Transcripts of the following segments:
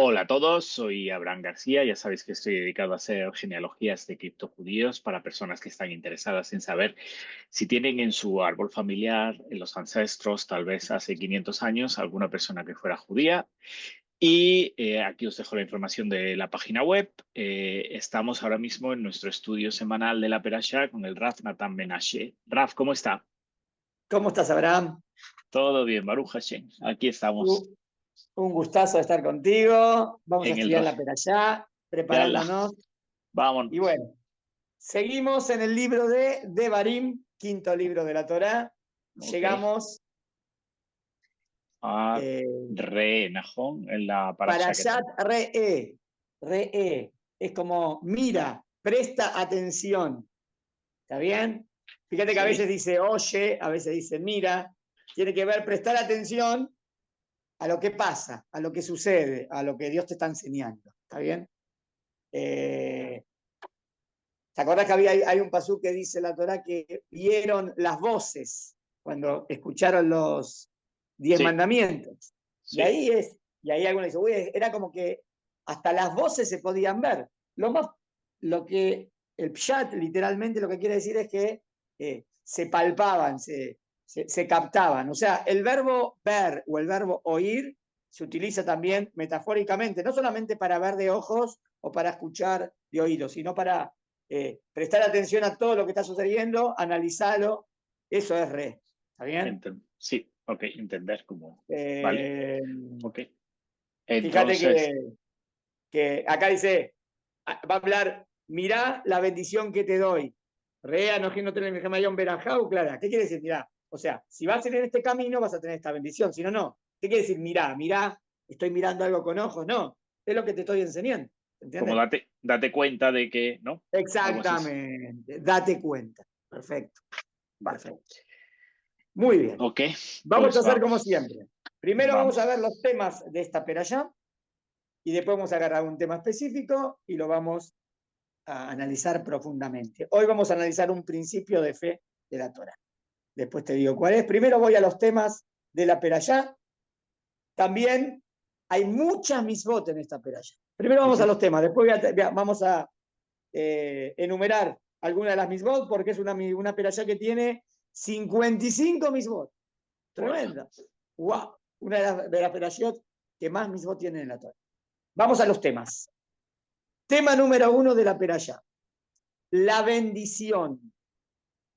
Hola a todos, soy Abraham García. Ya sabéis que estoy dedicado a hacer genealogías de criptojudíos para personas que están interesadas en saber si tienen en su árbol familiar, en los ancestros, tal vez hace 500 años, alguna persona que fuera judía. Y aquí os dejo la información de la página web. Estamos ahora mismo en nuestro estudio semanal de la Perashá con el Raf Natan Menashe. Raf, ¿cómo está? ¿Cómo estás, Abraham? Todo bien, Baruch Hashem. Aquí estamos U- Un gustazo de estar contigo. Vamos a en el estudiar Raf. la Perashá, Yala, preparándonos. Y vámonos. bueno, seguimos en el libro de Devarim, quinto libro de la Torá. Ok. Llegamos Ah, eh, Re Najón en la parasha que Parashat tengo. Re'e. Re'e. Es como mira, presta atención. ¿Está bien? Fíjate que a veces Sí, dice oye, a veces dice mira. Tiene que ver prestar atención a lo que pasa, a lo que sucede, a lo que Dios te está enseñando. ¿Está bien? ¿Te acordás que hay un pasú que dice la Torá que vieron las voces cuando escucharon los 10 mandamientos? Y sí. ahí es, y ahí algunos dicen, uy, era como que hasta las voces se podían ver. Lo que el pshat literalmente lo que quiere decir es que se palpaban, se captaban. O sea, el verbo ver o el verbo oír se utiliza también metafóricamente, no solamente para ver de ojos o para escuchar de oídos, sino para prestar atención a todo lo que está sucediendo, analizarlo. Eso es re. ¿Está bien? Sí, ok, entender cómo. Vale, Eh, ok. Fíjate Entonces, que acá dice, va a hablar, mirá la bendición que te doy. Rea, no tener mi gemayón verajau, clara. ¿Qué quiere decir? Mirá. O sea, si vas en este camino vas a tener esta bendición, si no, no. ¿Qué quiere decir? Mirá, estoy mirando algo con ojos. No, es lo que te estoy enseñando. como ¿Entiendes? date cuenta de que, ¿no? Algo así. Exactamente. Date cuenta. Perfecto, Vale. perfecto. Muy bien. Ok, Vamos a pues hacer como vamos. siempre. Primero vamos a Vamos. ver los temas de esta perashá y después vamos a agarrar un tema específico y lo vamos a analizar profundamente. Hoy vamos a analizar un principio de fe de la Torah. Después te digo cuál es. Primero voy a los temas de la perashá. También hay muchas misbot en esta perashá. Primero vamos Ujú. a los temas, después vamos a enumerar algunas de las misbot porque es una perashá que tiene 55 misbot. Hola. Tremenda. ¡Wow! Una de las perashot que más misbot tiene en la Torah. Vamos a los temas. Tema número 1 de la perashá. La bendición,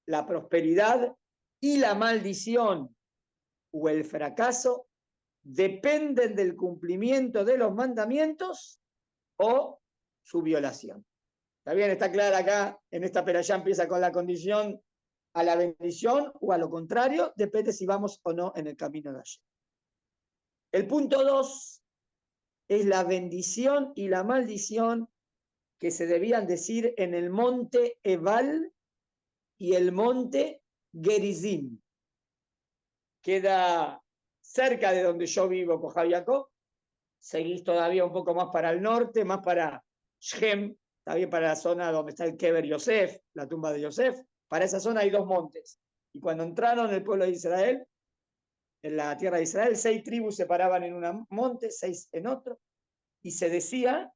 la prosperidad y la maldición o el fracaso dependen del cumplimiento de los mandamientos o su violación. ¿Está bien? Está clara acá, en esta perashá empieza con la condición a la bendición o a lo contrario, depende si vamos o no en el camino de allí. El punto 2 es la bendición y la maldición que se debían decir en el monte Ebal y el monte Gerizim. Queda cerca de donde yo vivo, Cojabiacó. Seguís todavía un poco más para el norte, más para Shem, también para la zona donde está el Keber Yosef, la tumba de Yosef. Para esa zona hay dos montes. Y cuando entraron el pueblo de Israel, en la tierra de Israel, 6 tribus se paraban en un monte, 6 en otro, y se decía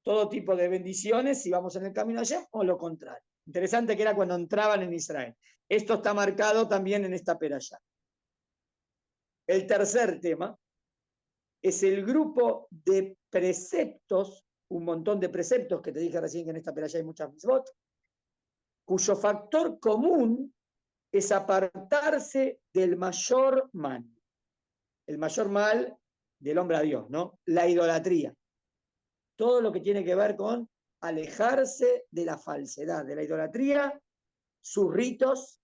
todo tipo de bendiciones si vamos en el camino allá o lo contrario. Interesante que era cuando entraban en Israel. Esto está marcado también en esta perashá. El tercer tema es el grupo de preceptos, un montón de preceptos que te dije recién que en esta perashá hay muchas mitzvot, cuyo factor común es apartarse del mayor mal. El mayor mal del hombre a Dios, ¿no? La idolatría. Todo lo que tiene que ver con alejarse de la falsedad, de la idolatría, sus ritos,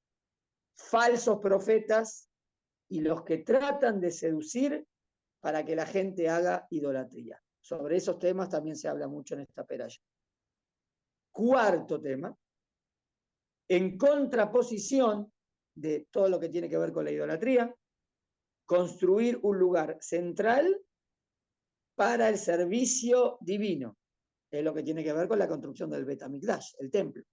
falsos profetas y los que tratan de seducir para que la gente haga idolatría. Sobre esos temas también se habla mucho en esta peralla. Cuarto tema, en contraposición de todo lo que tiene que ver con la idolatría, construir un lugar central para el servicio divino. Es lo que tiene que ver con la construcción del Bet HaMikdash, el templo.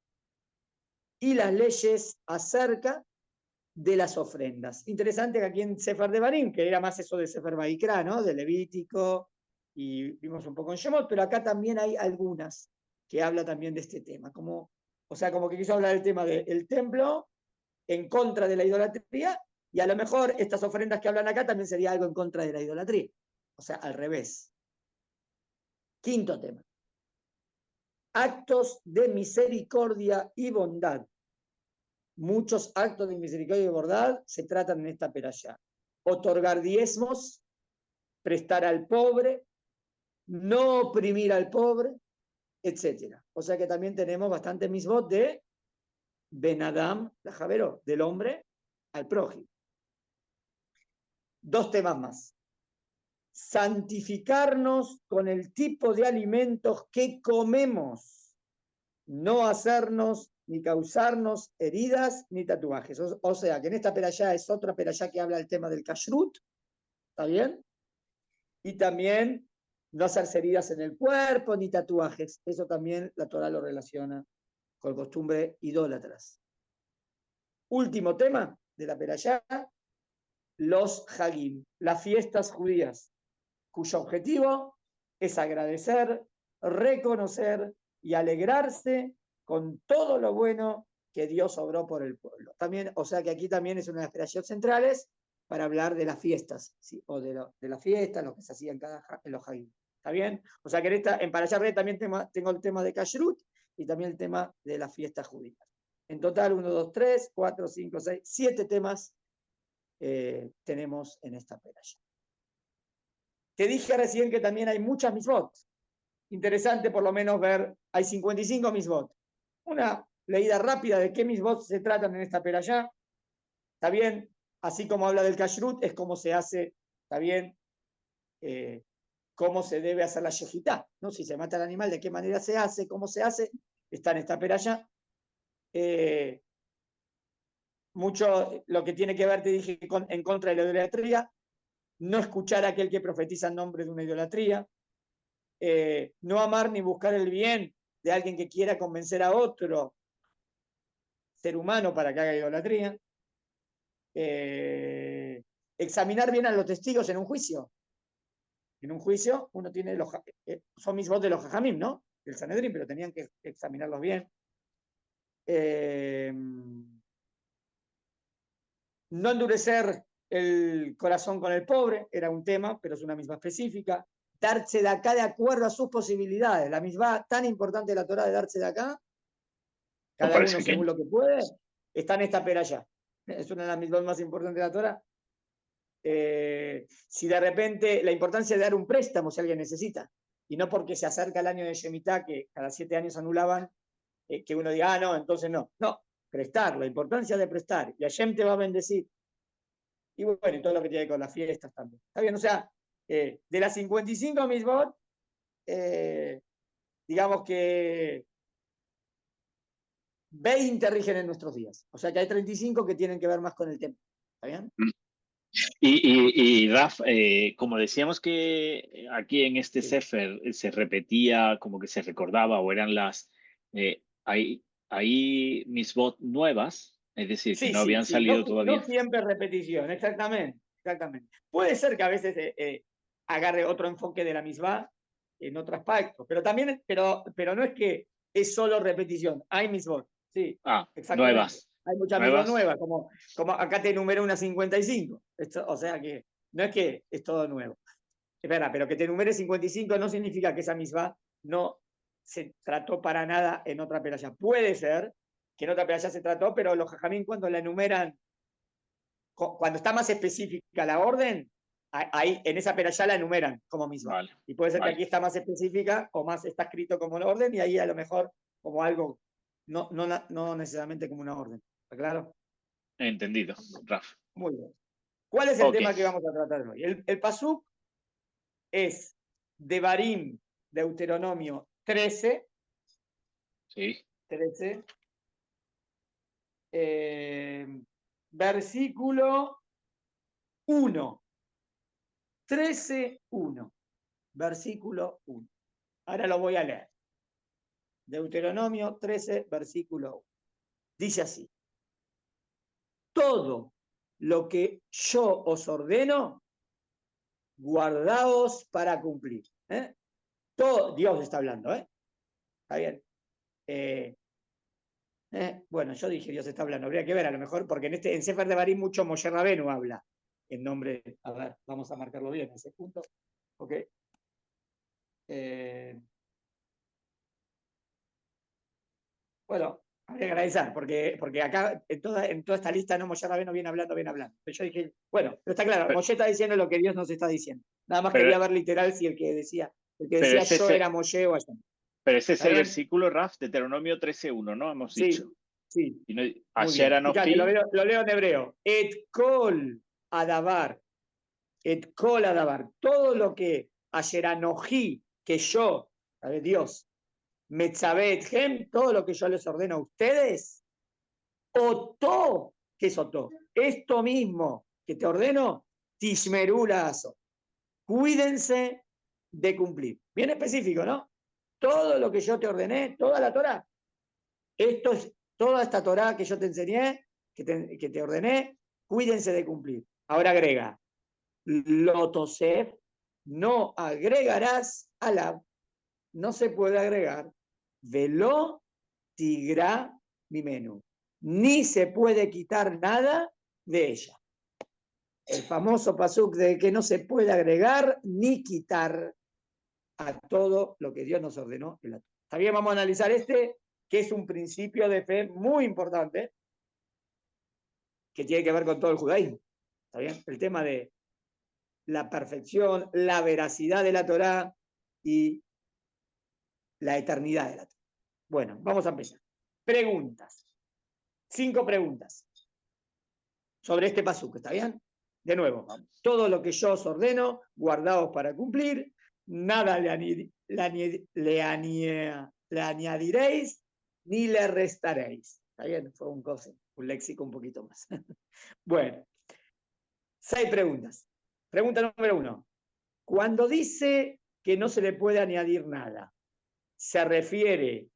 Y las leyes acerca de las ofrendas. Interesante que aquí en Sefer Devarim, que era más eso de Sefer Vaikra, ¿no? De Levítico, y vimos un poco en Shemot, pero acá también hay algunas que habla también de este tema, o sea, como que quiso hablar del tema del templo en contra de la idolatría, y a lo mejor estas ofrendas que hablan acá también sería algo en contra de la idolatría, o sea, al revés. Quinto tema. Actos de misericordia y bondad. Muchos actos de misericordia y bondad se tratan en esta perashá. Otorgar diezmos, prestar al pobre, no oprimir al pobre, etc. O sea que también tenemos bastante misbot de Ben Adam, la Javero, del hombre al prójimo. Dos temas más. Santificarnos con el tipo de alimentos que comemos, no hacernos ni causarnos heridas ni tatuajes. O sea que en esta perashá es otra perashá que habla del tema del kashrut, ¿está bien? Y también no hacerse heridas en el cuerpo ni tatuajes. Eso también la Torah lo relaciona con costumbres idólatras. Último tema de la perashá, los Hagim, las fiestas judías, cuyo objetivo es agradecer, reconocer y alegrarse con todo lo bueno que Dios obró por el pueblo. También, o sea que aquí también es una de las perashot centrales para hablar de las fiestas, ¿sí? O de las fiestas, lo que se hacía en los Hagim. ¿Está bien? O sea que en Parashá Re también tengo el tema de Kashrut y también el tema de las fiestas judías. En total, 1, 2, 3, 4, 5, 6, 7 temas tenemos en esta perashá. Te dije recién que también hay muchas misbot. Interesante por lo menos ver, hay 55 misbot. Una leída rápida de qué misbot se tratan en esta perashá. Está bien, así como habla del kashrut, es cómo se hace, está bien, cómo se debe hacer la yejitá, ¿no? Si se mata el animal, de qué manera se hace, cómo se hace, está en esta perashá. Mucho lo que tiene que ver, te dije, en contra de la idolatría, no escuchar a aquel que profetiza en nombre de una idolatría, no amar ni buscar el bien de alguien que quiera convencer a otro ser humano para que haga idolatría, examinar bien a los testigos en un juicio. En un juicio uno tiene son mis votos de los jajamim, ¿no? Del Sanedrín, pero tenían que examinarlos bien. No endurecer el corazón con el pobre, era un tema, pero es una misma específica. Darse de acá de acuerdo a sus posibilidades. La misma tan importante de la Torah de darse de acá, cada uno según lo que puede, está en esta perashá. Es una de las mismas más importantes de la Torah. Si de repente la importancia de dar un préstamo si alguien necesita, y no porque se acerca el año de Shemitah, que cada 7 años anulaban, que uno diga, no, entonces no. No, prestar, la importancia de prestar, y Hashem te va a bendecir. Y bueno, y todo lo que tiene con las fiestas también. ¿Está bien? O sea, de las 55 misbot, digamos que 20 rigen en nuestros días. O sea que hay 35 que tienen que ver más con el tema. ¿Está bien? Y Raf, como decíamos que aquí en este Sefer se repetía, como que se recordaba, o eran hay misbot nuevas, es decir, que no habían salido todavía. No siempre repetición, exactamente. Puede ser que a veces agarre otro enfoque de la misma en otro aspecto, pero también, pero no es que es solo repetición, hay misbot, sí, exactamente. Nuevas. Hay muchas misbot nuevas, como acá te enumeré unas 55. O sea que no es que es todo nuevo. Es verdad, pero que te enumere 55 no significa que esa misma no se trató para nada en otra peralla. Puede ser que en otra peralla se trató, pero los jajamín cuando la enumeran, cuando está más específica la orden, ahí en esa peralla la enumeran como misma. Vale, y puede ser que aquí está más específica o más está escrito como la orden y ahí a lo mejor como algo, no necesariamente como una orden. ¿Está claro? Entendido, Raf. Muy bien. ¿Cuál es el tema que vamos a tratar hoy? El pasuk es Devarim, Deuteronomio 13. Sí. 13. Versículo 1. 13:1. Versículo 1. Ahora lo voy a leer. Deuteronomio 13, versículo 1. Dice así. Todo lo que yo os ordeno, guardaos para cumplir. ¿eh? Todo Dios está hablando, ¿eh? Está bien. Bueno, yo dije Dios está hablando, habría que ver a lo mejor, porque en Sefer de Barim mucho Moshe Rabenu habla en nombre, a ver, vamos a marcarlo bien ese punto, ok. Bueno, habría que agradecer, porque acá en toda esta lista no Moshe Rabenu viene hablando, viene hablando. Pero yo dije, bueno, pero está claro, Pero, Moshe está diciendo lo que Dios nos está diciendo. Nada más pero, quería ver literal si el que pero decía ese, yo era Moshe o allá. pero ese es ¿Está el bien? versículo, Raf, de Deuteronomio 13:1, ¿no? Hemos Sí, dicho. sí, Y no, muy Asher bien. Fíjate, Anoji, lo leo en hebreo. Et kol adabar. Et kol adabar. Todo lo que ayer anojí, que yo, ¿sabe Dios? Metzabet hem, todo lo que yo les ordeno a ustedes. Otó, ¿qué es otó? Esto mismo que te ordeno, tishmerulazo. Cuídense de cumplir. Bien específico, ¿no? Todo lo que yo te ordené, toda la Torah. Esto es toda esta Torah que yo te enseñé, que te ordené, cuídense de cumplir. Ahora agrega, Lotosef, no agregarás alab, no se puede agregar, velo tigra mi menú, ni se puede quitar nada de ella. El famoso pasuk de que no se puede agregar ni quitar a todo lo que Dios nos ordenó en la Torah. También vamos a analizar que es un principio de fe muy importante, que tiene que ver con todo el judaísmo. ¿Está bien? El tema de la perfección, la veracidad de la Torá y la eternidad de la Torá. Bueno, vamos a empezar. Preguntas. 5 preguntas sobre este pasuk, ¿está bien? De nuevo, todo lo que yo os ordeno, guardaos para cumplir, nada le añadiréis ni le restaréis. ¿Está bien? Fue un léxico un poquito más. Bueno, 6 preguntas. Pregunta número 1. Cuando dice que no se le puede añadir nada, ¿se refiere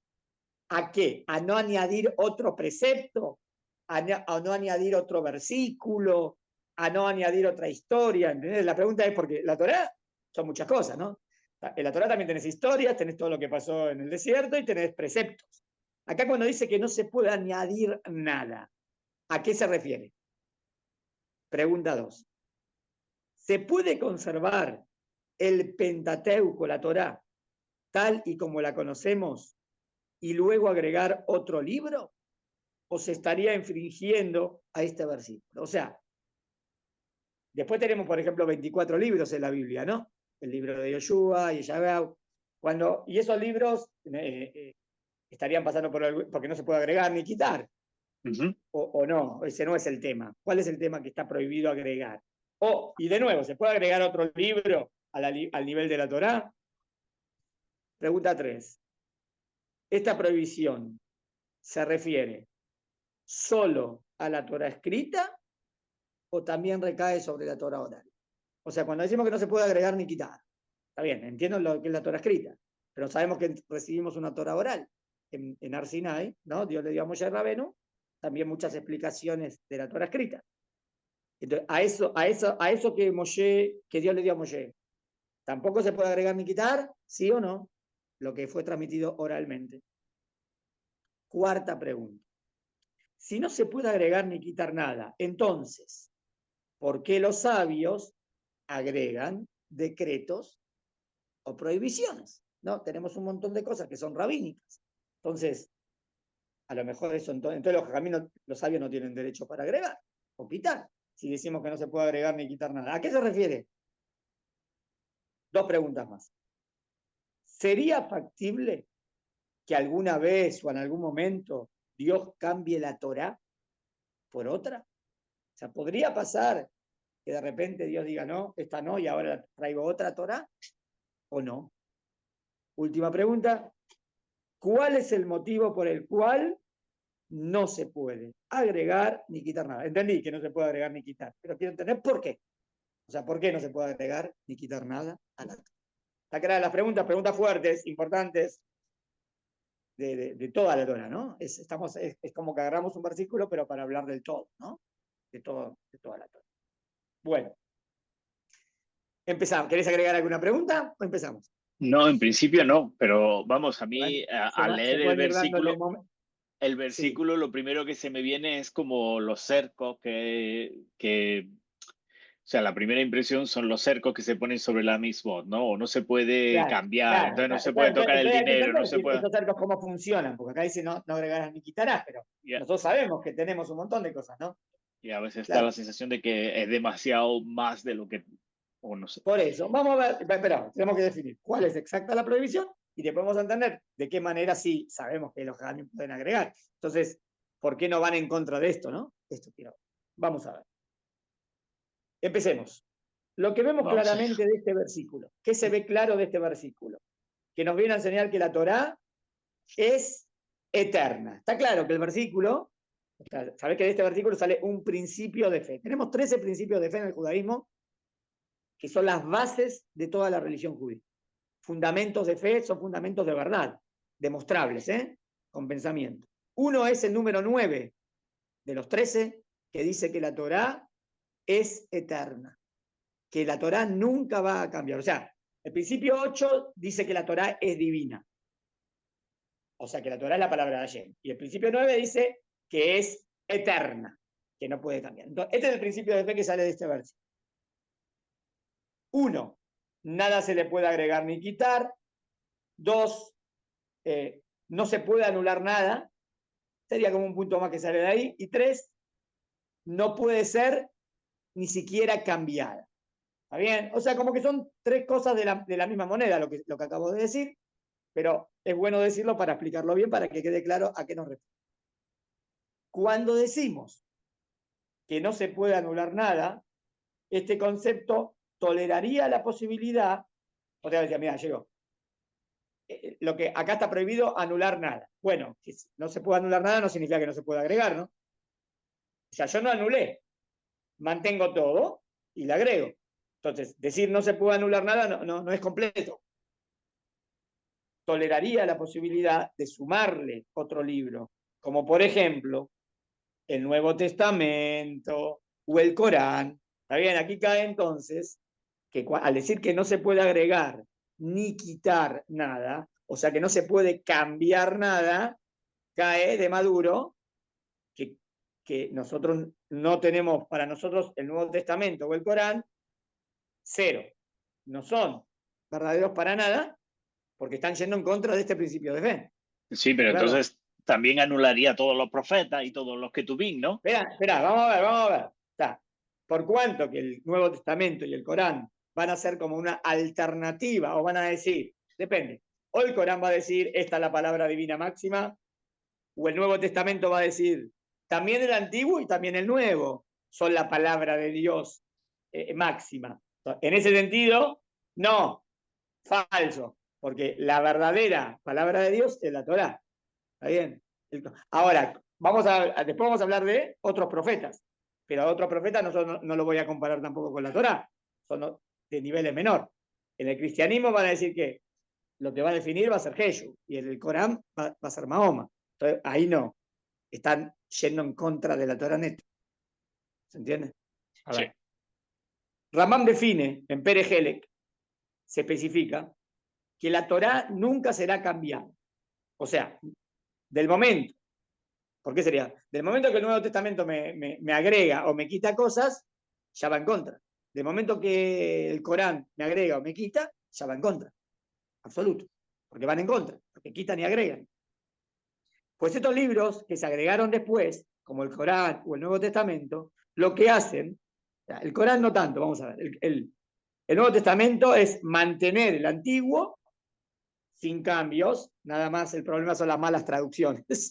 a qué? ¿A no añadir otro precepto? ¿A no añadir otro versículo? ¿A no añadir otra historia? ¿Entendés? La pregunta es porque la Torá son muchas cosas, ¿no? En la Torá también tenés historias, tenés todo lo que pasó en el desierto y tenés preceptos. Acá cuando dice que no se puede añadir nada, ¿a qué se refiere? Pregunta 2. ¿Se puede conservar el Pentateuco, la Torá, tal y como la conocemos, y luego agregar otro libro? ¿O se estaría infringiendo a este versículo? O sea, después tenemos, por ejemplo, 24 libros en la Biblia, ¿no? El libro de Yoshua y Yeshayahu. Y esos libros estarían pasando porque no se puede agregar ni quitar. O no, ese no es el tema. ¿Cuál es el tema que está prohibido agregar? Y de nuevo, ¿se puede agregar otro libro al nivel de la Torá? Pregunta 3. ¿Esta prohibición se refiere solo a la Torá escrita o también recae sobre la Torá oral? O sea, cuando decimos que no se puede agregar ni quitar, está bien, entiendo lo que es la Torá escrita, pero sabemos que recibimos una Torá oral en Har Sinai, ¿no? Dios le dio a Moshe Rabenu también muchas explicaciones de la Torá escrita. Entonces, a eso que Dios le dio a Moshe, ¿tampoco se puede agregar ni quitar? ¿Sí o no? Lo que fue transmitido oralmente. Cuarta pregunta. Si no se puede agregar ni quitar nada, entonces, ¿por qué los sabios agregan decretos o prohibiciones? ¿No? Tenemos un montón de cosas que son rabínicas. Entonces, a lo mejor eso, entonces los sabios no tienen derecho para agregar o quitar, si decimos que no se puede agregar ni quitar nada. ¿A qué se refiere? 2 preguntas más. ¿Sería factible que alguna vez o en algún momento Dios cambie la Torá por otra? O sea, ¿podría pasar que de repente Dios diga, no, esta no, y ahora traigo otra Torá? ¿O no? Última pregunta. ¿Cuál es el motivo por el cual no se puede agregar ni quitar nada? Entendí que no se puede agregar ni quitar, pero quiero entender por qué. O sea, ¿por qué no se puede agregar ni quitar nada a la Torá? Está clara las preguntas fuertes, importantes, de toda la Torá, ¿no? Es como que agarramos un versículo, pero para hablar del todo, ¿no? De toda la Torá. Bueno, empezamos. ¿Querés agregar alguna pregunta o empezamos? No, en principio no, pero vamos, a Se, mí al se leer pueden ir dando en el momento. el Sí, versículo, lo primero que se me viene es como los cercos o sea, la primera impresión son los cercos que se ponen sobre la misma, ¿no? O no se puede claro, cambiar, claro, entonces no claro. se puede tocar el Entonces hay que dinero, no entender se puede. estos cercos cómo funcionan, porque acá dice no, no agregarás ni quitarás, pero Ya. nosotros sabemos que tenemos un montón de cosas, ¿no? Y a veces está la Claro. sensación de que es demasiado más de lo que, o no sé. Por eso, vamos a ver, espera, tenemos que definir cuál es exacta la prohibición y después vamos a entender de qué manera sí sabemos que los jajamim pueden agregar. Entonces, ¿por qué no van en contra de esto, no? Esto quiero. Vamos a ver. Empecemos. Lo que vemos Vamos allá. claramente de este versículo, ¿qué se ve claro de este versículo? Que nos viene a enseñar que la Torá es eterna. Está claro que el versículo, sabés que de este versículo sale un principio de fe. Tenemos 13 principios de fe en el judaísmo que son las bases de toda la religión judía. Fundamentos de fe son fundamentos de verdad, demostrables, con pensamiento. Uno es el número 9 de los 13, que dice que la Torá es eterna, que la Torá nunca va a cambiar. O sea, el principio 8 dice que la Torá es divina, o sea, que la Torá es la palabra de Hashem. Y el principio 9 dice que es eterna, que no puede cambiar. Entonces, este es el principio de fe que sale de este versículo. Uno, nada se le puede agregar ni quitar. Dos, no se puede anular nada. Sería como un punto más que sale de ahí. Y tres, no puede ser ni siquiera cambiada. ¿Está bien? O sea, como que son tres cosas de la misma moneda, lo que acabo de decir, pero es bueno decirlo para explicarlo bien, para que quede claro a qué nos referimos. Cuando decimos que no se puede anular nada, este concepto toleraría la posibilidad, o sea, decía, mira, llegó, lo que acá está prohibido anular nada. Bueno, si no se puede anular nada no significa que no se pueda agregar, ¿no? O sea, yo no anulé, mantengo todo y le agrego. Entonces, decir no se puede anular nada no es completo. Toleraría la posibilidad de sumarle otro libro, como por ejemplo el Nuevo Testamento o el Corán. ¿Está bien? Aquí cae entonces que al decir que no se puede agregar ni quitar nada, o sea que no se puede cambiar nada, cae de maduro que, que nosotros no tenemos para nosotros el Nuevo Testamento o el Corán, cero. No son verdaderos para nada porque están yendo en contra de este principio de fe. Sí, pero Claro. entonces también anularía a todos los profetas y todos los que tuvieron, ¿no? Espera, vamos a ver. Está. Por cuanto que el Nuevo Testamento y el Corán van a ser como una alternativa o van a decir, depende, o el Corán va a decir, esta es la palabra divina máxima, o el Nuevo Testamento va a decir, también el Antiguo y también el Nuevo son la palabra de Dios máxima. En ese sentido, no, falso, porque la verdadera palabra de Dios es la Torá. ¿Está bien? Ahora, después vamos a hablar de otros profetas, pero a otros profetas no lo voy a comparar tampoco con la Torá, son de niveles menor. En el cristianismo van a decir que lo que va a definir va a ser Jesús y en el Corán va a ser Mahoma. Entonces, ahí no, están yendo en contra de la Torá neta. ¿Se entiende? A Sí. ver. Ramán define, en Pere Helek, se especifica que la Torá nunca será cambiada. O sea, del momento, ¿por qué sería? Del momento que el Nuevo Testamento me agrega o me quita cosas, ya va en contra. Del momento que el Corán me agrega o me quita, ya va en contra. Absoluto. Porque van en contra, porque quitan y agregan. Pues estos libros que se agregaron después, como el Corán o el Nuevo Testamento, lo que hacen, el Corán no tanto, vamos a ver, el Nuevo Testamento es mantener el antiguo sin cambios, nada más el problema son las malas traducciones.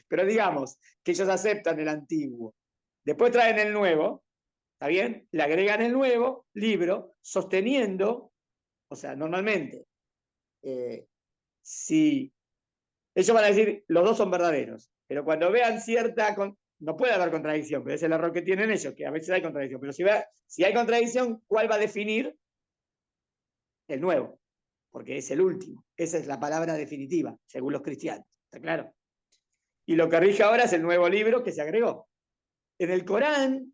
Pero digamos que ellos aceptan el antiguo, después traen el nuevo, ¿está bien? Le agregan el nuevo libro, sosteniendo, o sea, normalmente, si ellos van a decir, los dos son verdaderos, pero cuando vean cierta, no puede haber contradicción, pero es el error que tienen ellos, que a veces hay contradicción, pero si hay contradicción, ¿cuál va a definir? El nuevo, porque es el último, esa es la palabra definitiva, según los cristianos, ¿está claro? Y lo que rige ahora es el nuevo libro que se agregó. En el Corán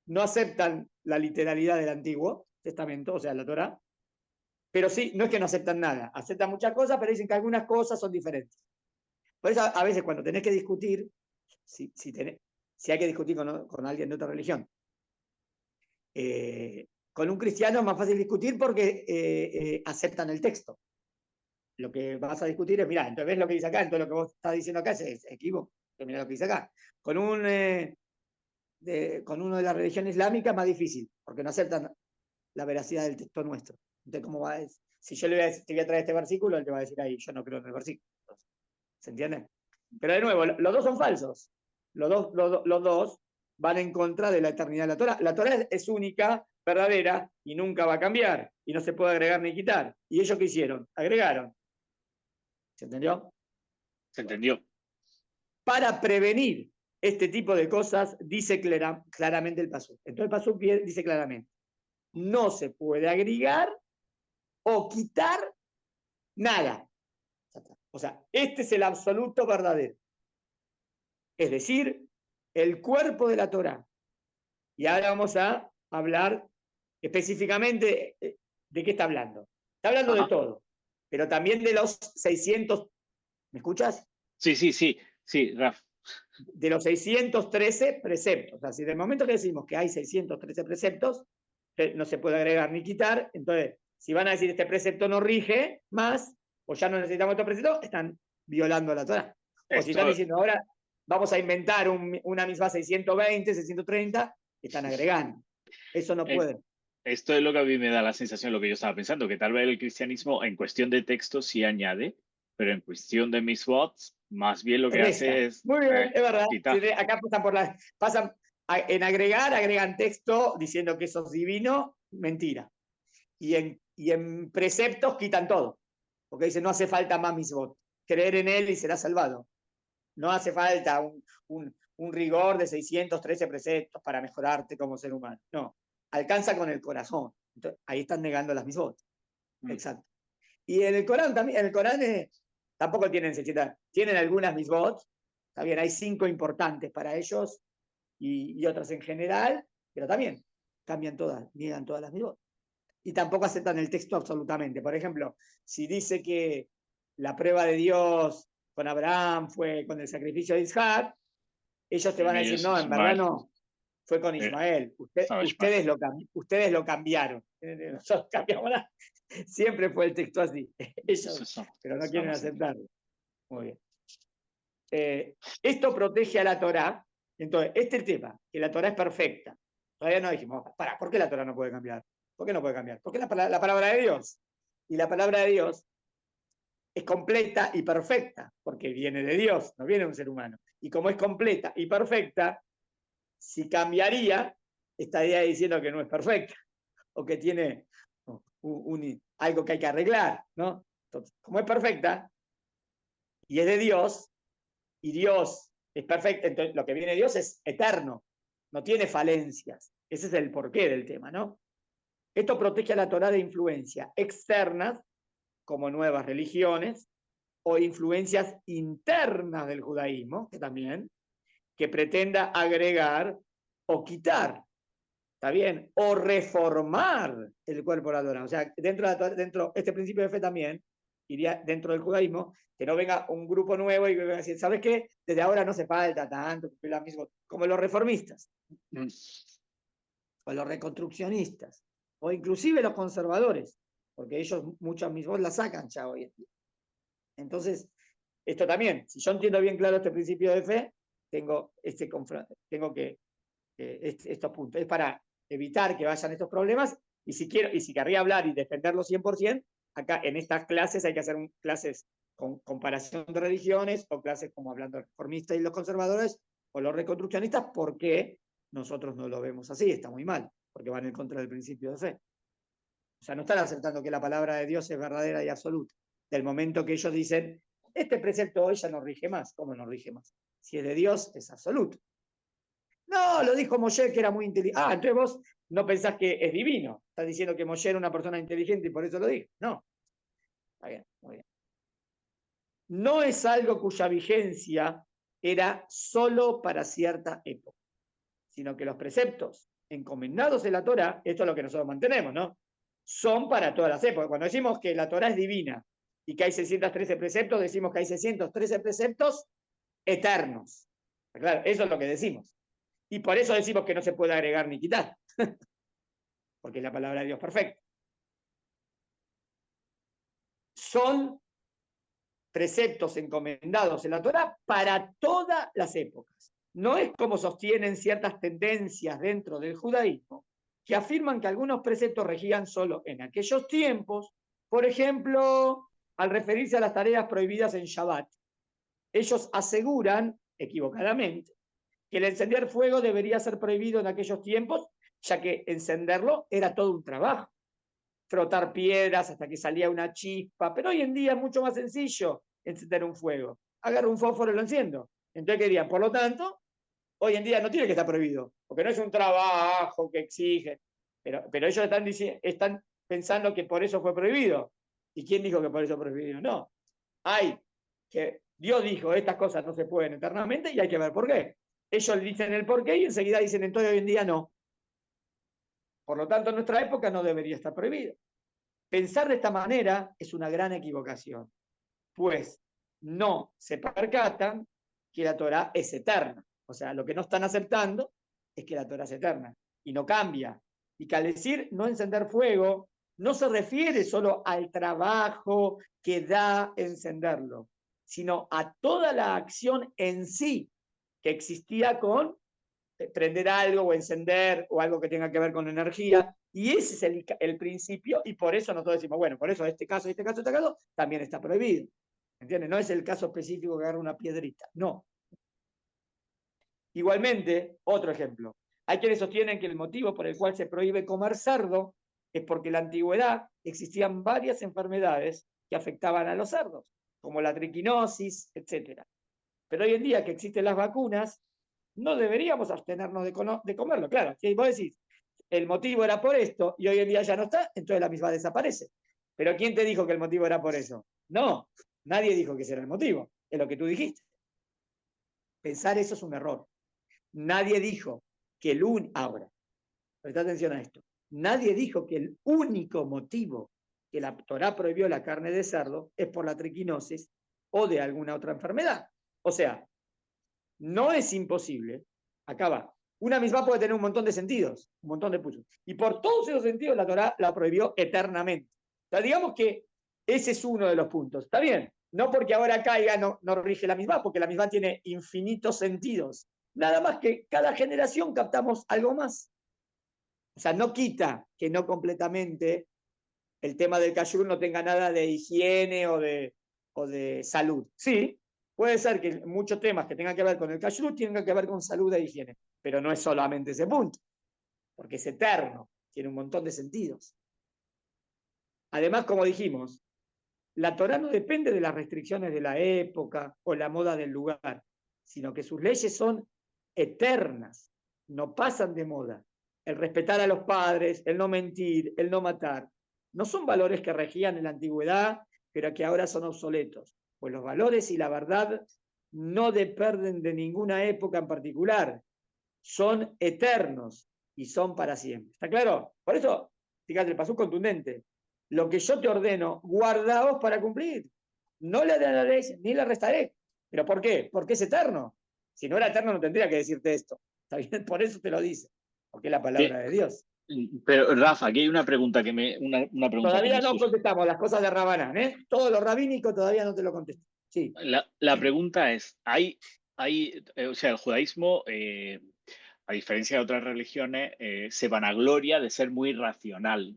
no aceptan la literalidad del Antiguo Testamento, o sea, la Torá, pero sí, no es que no aceptan nada, aceptan muchas cosas, pero dicen que algunas cosas son diferentes. Por eso a veces cuando tenés que discutir, si hay que discutir con alguien de otra religión, con un cristiano es más fácil discutir porque aceptan el texto. Lo que vas a discutir es, mira, entonces ves lo que dice acá, entonces lo que vos estás diciendo acá es equívoco, mira lo que dice acá. Con uno de la religión islámica es más difícil, porque no aceptan la veracidad del texto nuestro. Entonces, ¿cómo va? Si yo te voy a traer este versículo, él te va a decir ahí, yo no creo en el versículo. ¿Se entiende? Pero de nuevo, los dos son falsos. Los dos van en contra de la eternidad de la Torah. La Torah es única, verdadera, y nunca va a cambiar. Y no se puede agregar ni quitar. ¿Y ellos qué hicieron? Agregaron. ¿Se entendió? ¿Se entendió? Para prevenir este tipo de cosas, dice claramente el pasuk. Entonces el pasuk dice claramente, no se puede agregar o quitar nada. O sea, este es el absoluto verdadero. Es decir, el cuerpo de la Torá. Y ahora vamos a hablar específicamente de qué está hablando. Está hablando de Ajá. todo, pero también de los 600, ¿me escuchas? Sí, Raf. De los 613 preceptos. O sea, si del momento que decimos que hay 613 preceptos, no se puede agregar ni quitar, entonces, si van a decir este precepto no rige más, o ya no necesitamos estos preceptos, están violando la Torá. O si están Esto, diciendo ahora vamos a inventar una misma 620, 630, están agregando. Eso no eh, puede. esto es lo que a mí me da la sensación, lo que yo estaba pensando, que tal vez el cristianismo en cuestión de texto sí añade, pero en cuestión de misbots, más bien lo que Resta. hace es Muy bien, es verdad. quitar. Acá pasan en agregan texto diciendo que eso es divino, mentira. Y en preceptos quitan todo. Porque dicen, no hace falta más misbot. Creer en él y será salvado. No hace falta un rigor de 613 preceptos para mejorarte como ser humano. No, alcanza con el corazón. Entonces, ahí están negando las misbot. Exacto. Y en el Corán también, en el Corán tampoco tienen 600, tienen algunas misbot. Está bien, hay 5 importantes para ellos y otras en general, pero también cambian todas, niegan todas las misbot. Y tampoco aceptan el texto absolutamente. Por ejemplo, si dice que la prueba de Dios con Abraham fue con el sacrificio de Isaac, ellos te En van a decir, ellos no, en verdad Ismael. no, fue con Ismael. Estaba Ismael. Ustedes lo cambiaron. Nosotros cambiamos nada. Siempre fue el texto así. Ellos, pero no quieren Estamos aquí. aceptarlo. Muy bien. Esto protege a la Torá. Entonces, este es el tema, que la Torá es perfecta. Todavía no dijimos, ¿por qué la Torá no puede cambiar? ¿Por qué no puede cambiar? Porque es la palabra de Dios. Y la palabra de Dios es completa y perfecta, porque viene de Dios, no viene de un ser humano. Y como es completa y perfecta, si cambiaría, estaría diciendo que no es perfecta, o que tiene algo que hay que arreglar, ¿no? Entonces, como es perfecta y es de Dios, y Dios es perfecto, entonces lo que viene de Dios es eterno, no tiene falencias. Ese es el porqué del tema, ¿no? Esto protege a la Torá de influencias externas, como nuevas religiones, o influencias internas del judaísmo, que también, que pretenda agregar o quitar, ¿está bien? O reformar el cuerpo de la Torá. O sea, dentro este principio de fe también iría dentro del judaísmo, que no venga un grupo nuevo y venga a decir, ¿sabes qué? Desde ahora no se falta tanto, como los reformistas, o los reconstruccionistas, o inclusive los conservadores, porque ellos muchas mismos la sacan ya hoy en día. Entonces, esto también, si yo entiendo bien claro este principio de fe, tengo estos puntos. Es para evitar que vayan estos problemas, y si querría hablar y defenderlo 100%, acá en estas clases hay que hacer clases con comparación de religiones, o clases como hablando de reformistas y los conservadores, o los reconstruccionistas, porque nosotros no lo vemos así, está muy mal, porque van en contra del principio de fe. O sea, no están aceptando que la palabra de Dios es verdadera y absoluta. Del momento que ellos dicen, este precepto hoy ya no rige más. ¿Cómo no rige más? Si es de Dios, es absoluto. No, lo dijo Moshe, que era muy inteligente. Ah, entonces vos no pensás que es divino. Estás diciendo que Moshe era una persona inteligente y por eso lo dijo. No. Está bien, muy bien. No es algo cuya vigencia era solo para cierta época, sino que los preceptos encomendados en la Torah, esto es lo que nosotros mantenemos, ¿no? son para todas las épocas. Cuando decimos que la Torá es divina y que hay 613 preceptos, decimos que hay 613 preceptos eternos. Claro, eso es lo que decimos. Y por eso decimos que no se puede agregar ni quitar. Porque es la palabra de Dios perfecta. Son preceptos encomendados en la Torá para todas las épocas. No es como sostienen ciertas tendencias dentro del judaísmo, que afirman que algunos preceptos regían solo en aquellos tiempos, por ejemplo, al referirse a las tareas prohibidas en Shabbat. Ellos aseguran, equivocadamente, que el encender fuego debería ser prohibido en aquellos tiempos, ya que encenderlo era todo un trabajo. Frotar piedras hasta que salía una chispa, pero hoy en día es mucho más sencillo encender un fuego. Agarro un fósforo y lo enciendo. Entonces, ¿qué dirían? Por lo tanto, hoy en día no tiene que estar prohibido, porque no es un trabajo que exige. Pero ellos están pensando que por eso fue prohibido. ¿Y quién dijo que por eso fue prohibido? No. Dios dijo, estas cosas no se pueden eternamente y hay que ver por qué. Ellos dicen el por qué y enseguida dicen, entonces hoy en día no. Por lo tanto, en nuestra época no debería estar prohibido. Pensar de esta manera es una gran equivocación, pues no se percatan que la Torá es eterna. O sea, lo que no están aceptando es que la Torá es eterna y no cambia. Y que al decir no encender fuego, no se refiere solo al trabajo que da encenderlo, sino a toda la acción en sí que existía con prender algo o encender o algo que tenga que ver con energía. Y ese es el principio y por eso nosotros decimos, bueno, por eso este caso, también está prohibido. ¿Entiendes? No es el caso específico que agarra una piedrita, no. Igualmente, otro ejemplo. Hay quienes sostienen que el motivo por el cual se prohíbe comer cerdo es porque en la antigüedad existían varias enfermedades que afectaban a los cerdos, como la triquinosis, etc. Pero hoy en día que existen las vacunas, no deberíamos abstenernos de comerlo. Claro, si vos decís, el motivo era por esto y hoy en día ya no está, entonces la misma desaparece. Pero ¿quién te dijo que el motivo era por eso? No, nadie dijo que ese era el motivo, es lo que tú dijiste. Pensar eso es un error. Nadie dijo que ahora, presta atención a esto, nadie dijo que el único motivo que la Torá prohibió la carne de cerdo es por la triquinosis o de alguna otra enfermedad. O sea, no es imposible, acá va, una misma puede tener un montón de sentidos, un montón de puntos, y por todos esos sentidos la Torá la prohibió eternamente. O sea, digamos que ese es uno de los puntos. Está bien, no porque ahora caiga no rige la misma, porque la misma tiene infinitos sentidos. Nada más que cada generación captamos algo más. O sea, no quita que no completamente el tema del kashrut no tenga nada de higiene o de salud. Sí, puede ser que muchos temas que tengan que ver con el kashrut tengan que ver con salud e higiene, pero no es solamente ese punto, porque es eterno, tiene un montón de sentidos. Además, como dijimos, la Torá no depende de las restricciones de la época o la moda del lugar, sino que sus leyes son eternas, no pasan de moda. El respetar a los padres, el no mentir, el no matar, no son valores que regían en la antigüedad, pero que ahora son obsoletos, pues los valores y la verdad no dependen de ninguna época en particular, son eternos y son para siempre. ¿Está claro? Por eso, fíjate, el pasú contundente. Lo que yo te ordeno, guardaos para cumplir. No le daré ni le restaré. ¿Pero por qué? Porque es eterno. Si no era eterno, no tendría que decirte esto. ¿Está bien? Por eso te lo dice. Porque es la palabra de Dios. Pero Rafa, aquí hay una pregunta una pregunta que Todavía me no surge. contestamos las cosas de Rabanán, ¿eh? Todo lo rabínico todavía no te lo contesto. Sí. La pregunta es, o sea, el judaísmo, a diferencia de otras religiones, se vanagloria de ser muy racional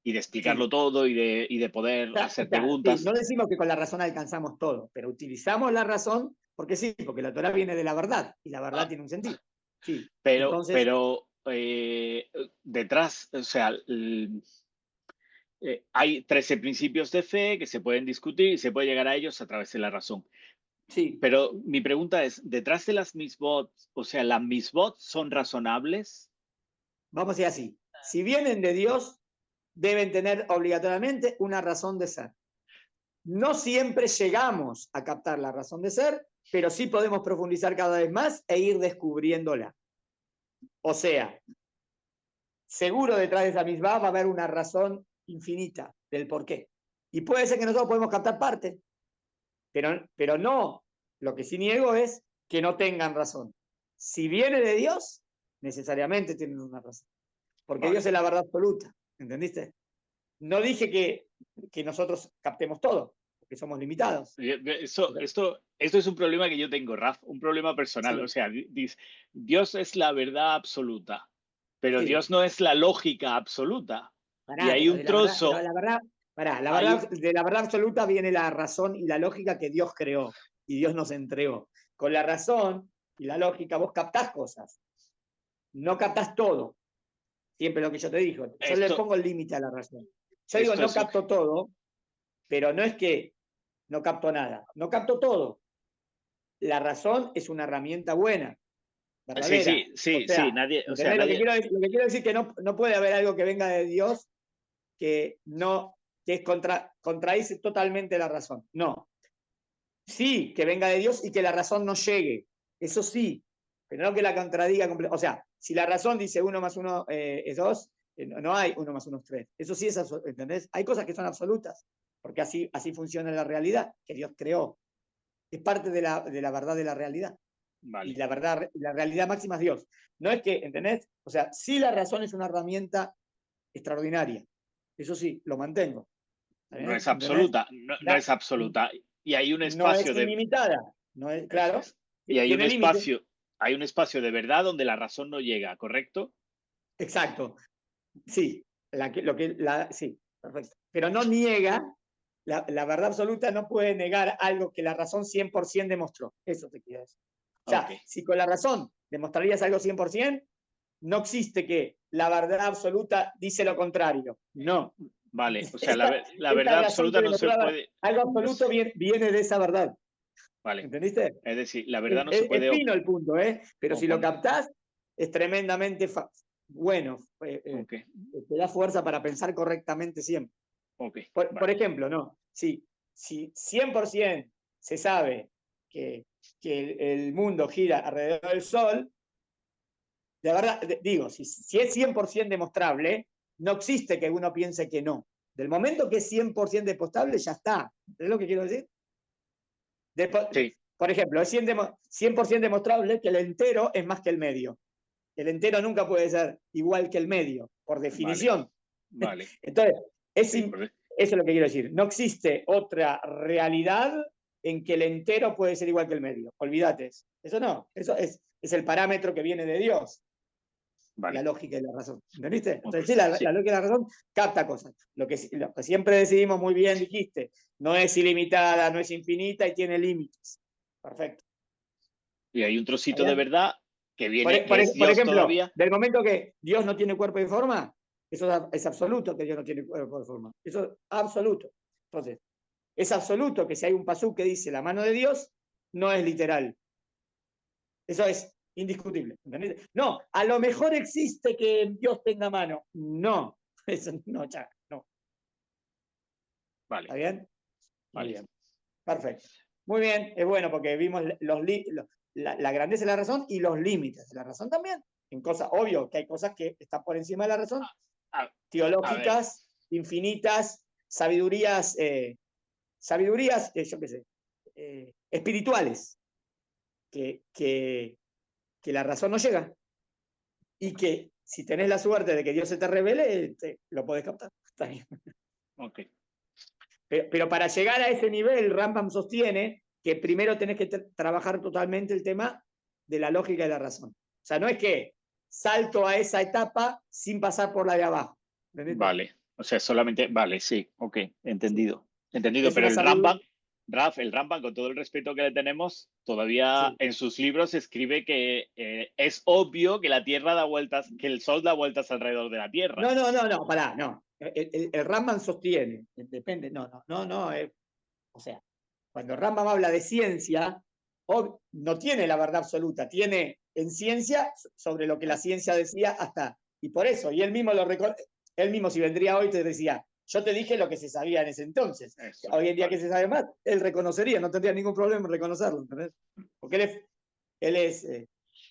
y de explicarlo Sí. todo y de poder hacer Sí, preguntas. no decimos que con la razón alcanzamos todo, pero utilizamos la razón porque sí, porque la Torah viene de la verdad y la verdad Ah, tiene un sentido. Sí. pero, Entonces, pero detrás, o sea, hay 13 principios de fe que se pueden discutir y se puede llegar a ellos a través de la razón. sí, Pero mi pregunta es, detrás de las misbot, o sea, ¿las misbot son razonables? vamos a decir así. Si vienen de Dios, deben tener obligatoriamente una razón de ser. No siempre llegamos a captar la razón de ser, pero sí podemos profundizar cada vez más e ir descubriéndola. O sea, seguro detrás de esa misma va a haber una razón infinita del por qué. Y puede ser que nosotros podemos captar parte, pero no, lo que sí niego es que no tengan razón. Si viene de Dios, necesariamente tienen una razón. Porque Vale. Dios es la verdad absoluta, ¿entendiste? No dije que nosotros captemos todo, porque somos limitados. Esto es un problema que yo tengo, Raf, un problema personal. Sí, O sea, Dios es la verdad absoluta, pero sí. Dios no es la lógica absoluta. Y Pará, hay pero un trozo, pará, hay un, de la verdad absoluta viene la razón y la lógica que Dios creó y Dios nos entregó. Con la razón y la lógica vos captás cosas, no captás todo. Siempre lo que yo te digo, yo le esto, pongo el límite a la razón. Yo digo, esto no es, capto todo, pero no es que no capto nada, no capto todo. La razón es una herramienta buena, sí, verdadera. sí, O sí, sí, sea, nadie, o sea, ¿entendés? nadie, Lo que quiero decir es que no puede haber algo que venga de Dios que no, que es contradice totalmente la razón. No. Sí, que venga de Dios y que la razón no llegue. Eso sí, pero no que la contradiga. O sea, si la razón dice 1 más 1 es 2, no hay 1 más 1 es 3. Eso sí es absoluto, ¿entendés? Hay cosas que son absolutas, porque así funciona la realidad que Dios creó. Es parte de la verdad de la realidad. Y vale. la realidad máxima es Dios. No es que, ¿entendés? O sea, sí la razón es una herramienta extraordinaria. Eso sí, lo mantengo. No es ¿Entendés? absoluta, no es absoluta. Y hay un No es espacio de, ilimitada, no es, eso claro, es. Y tiene límite. hay un espacio de verdad donde la razón no llega, ¿correcto? Exacto, sí, sí, perfecto. Pero no niega, la verdad absoluta no puede negar algo que la razón 100% demostró. Eso te quiero decir. O Ok, sea, si con la razón demostrarías algo 100%, no existe que la verdad absoluta dice lo contrario. No. vale. O sea, Esta, la esta verdad razón absoluta que no se demostró puede, algo no absoluto es- viene de esa verdad. vale. ¿Entendiste? Es decir, la verdad no se Es puede fino el punto, ¿eh? Pero si lo oponer. captás, es tremendamente bueno. Ok, Te da fuerza para pensar correctamente siempre. ok, Por vale. ejemplo, no, si 100% se sabe que el mundo gira alrededor del Sol, de verdad, digo, si es 100% demostrable, no existe que uno piense que no. Del momento que es 100% demostrable, ya está. ¿Es lo que quiero decir? Sí, Por ejemplo, es 100% demostrable que el entero es más que el medio. El entero nunca puede ser igual que el medio, por vale, definición. vale. Entonces, Sí, eso es lo que quiero decir. No existe otra realidad en que el entero puede ser igual que el medio. Olvídate eso. Eso no. Eso es el parámetro que viene de Dios, la vale. lógica y la razón. ¿Entendiste? Ok, Entonces, sí, la sí. lógica y la razón capta cosas. Lo que siempre decidimos muy bien, dijiste, no es ilimitada, no es infinita y tiene límites. Perfecto. Y hay un ¿Está trocito de bien? verdad que viene, que es Por Dios ejemplo, todavía. del momento que Dios no tiene cuerpo y forma, eso es absoluto que Dios no tiene cuerpo y forma. Eso es absoluto. Entonces, es absoluto que si hay un pasú que dice la mano de Dios, no es literal. Eso es indiscutible. ¿Entendés? No, a lo mejor existe que Dios tenga mano. No, eso no, ya, no. Vale, ¿Está bien? Muy vale. bien. Perfecto. Muy bien, es bueno porque vimos la grandeza de la razón y los límites de la razón también. En cosas, obvio que hay cosas que están por encima de la razón, A, a ver, teológicas, infinitas, sabidurías, yo qué sé, espirituales, que, que, que la razón no llega y que si tenés la suerte de que Dios se te revele, lo podés captar. Está bien. ok. Pero para llegar a ese nivel, Rambam sostiene que primero tenés que trabajar totalmente el tema de la lógica y la razón. O sea, no es que salto a esa etapa sin pasar por la de abajo. ¿Entendiste? Vale. O sea, solamente, vale, sí, ok, Sí. entendido. Entendido, Es pero una sabiduría. El Rambam, con todo el respeto que le tenemos, todavía Sí. en sus libros escribe que es obvio que la Tierra da vueltas, que el Sol da vueltas alrededor de la Tierra. No, pará, no. El Rambam sostiene, depende, o sea, cuando Rambam habla de ciencia, no tiene la verdad absoluta, tiene en ciencia sobre lo que la ciencia decía hasta, y por eso, y él mismo si vendría hoy te decía, yo te dije lo que se sabía en ese entonces, Eso, hoy en día que vale. se sabe más, él reconocería, no tendría ningún problema en reconocerlo, ¿entendés? Porque él es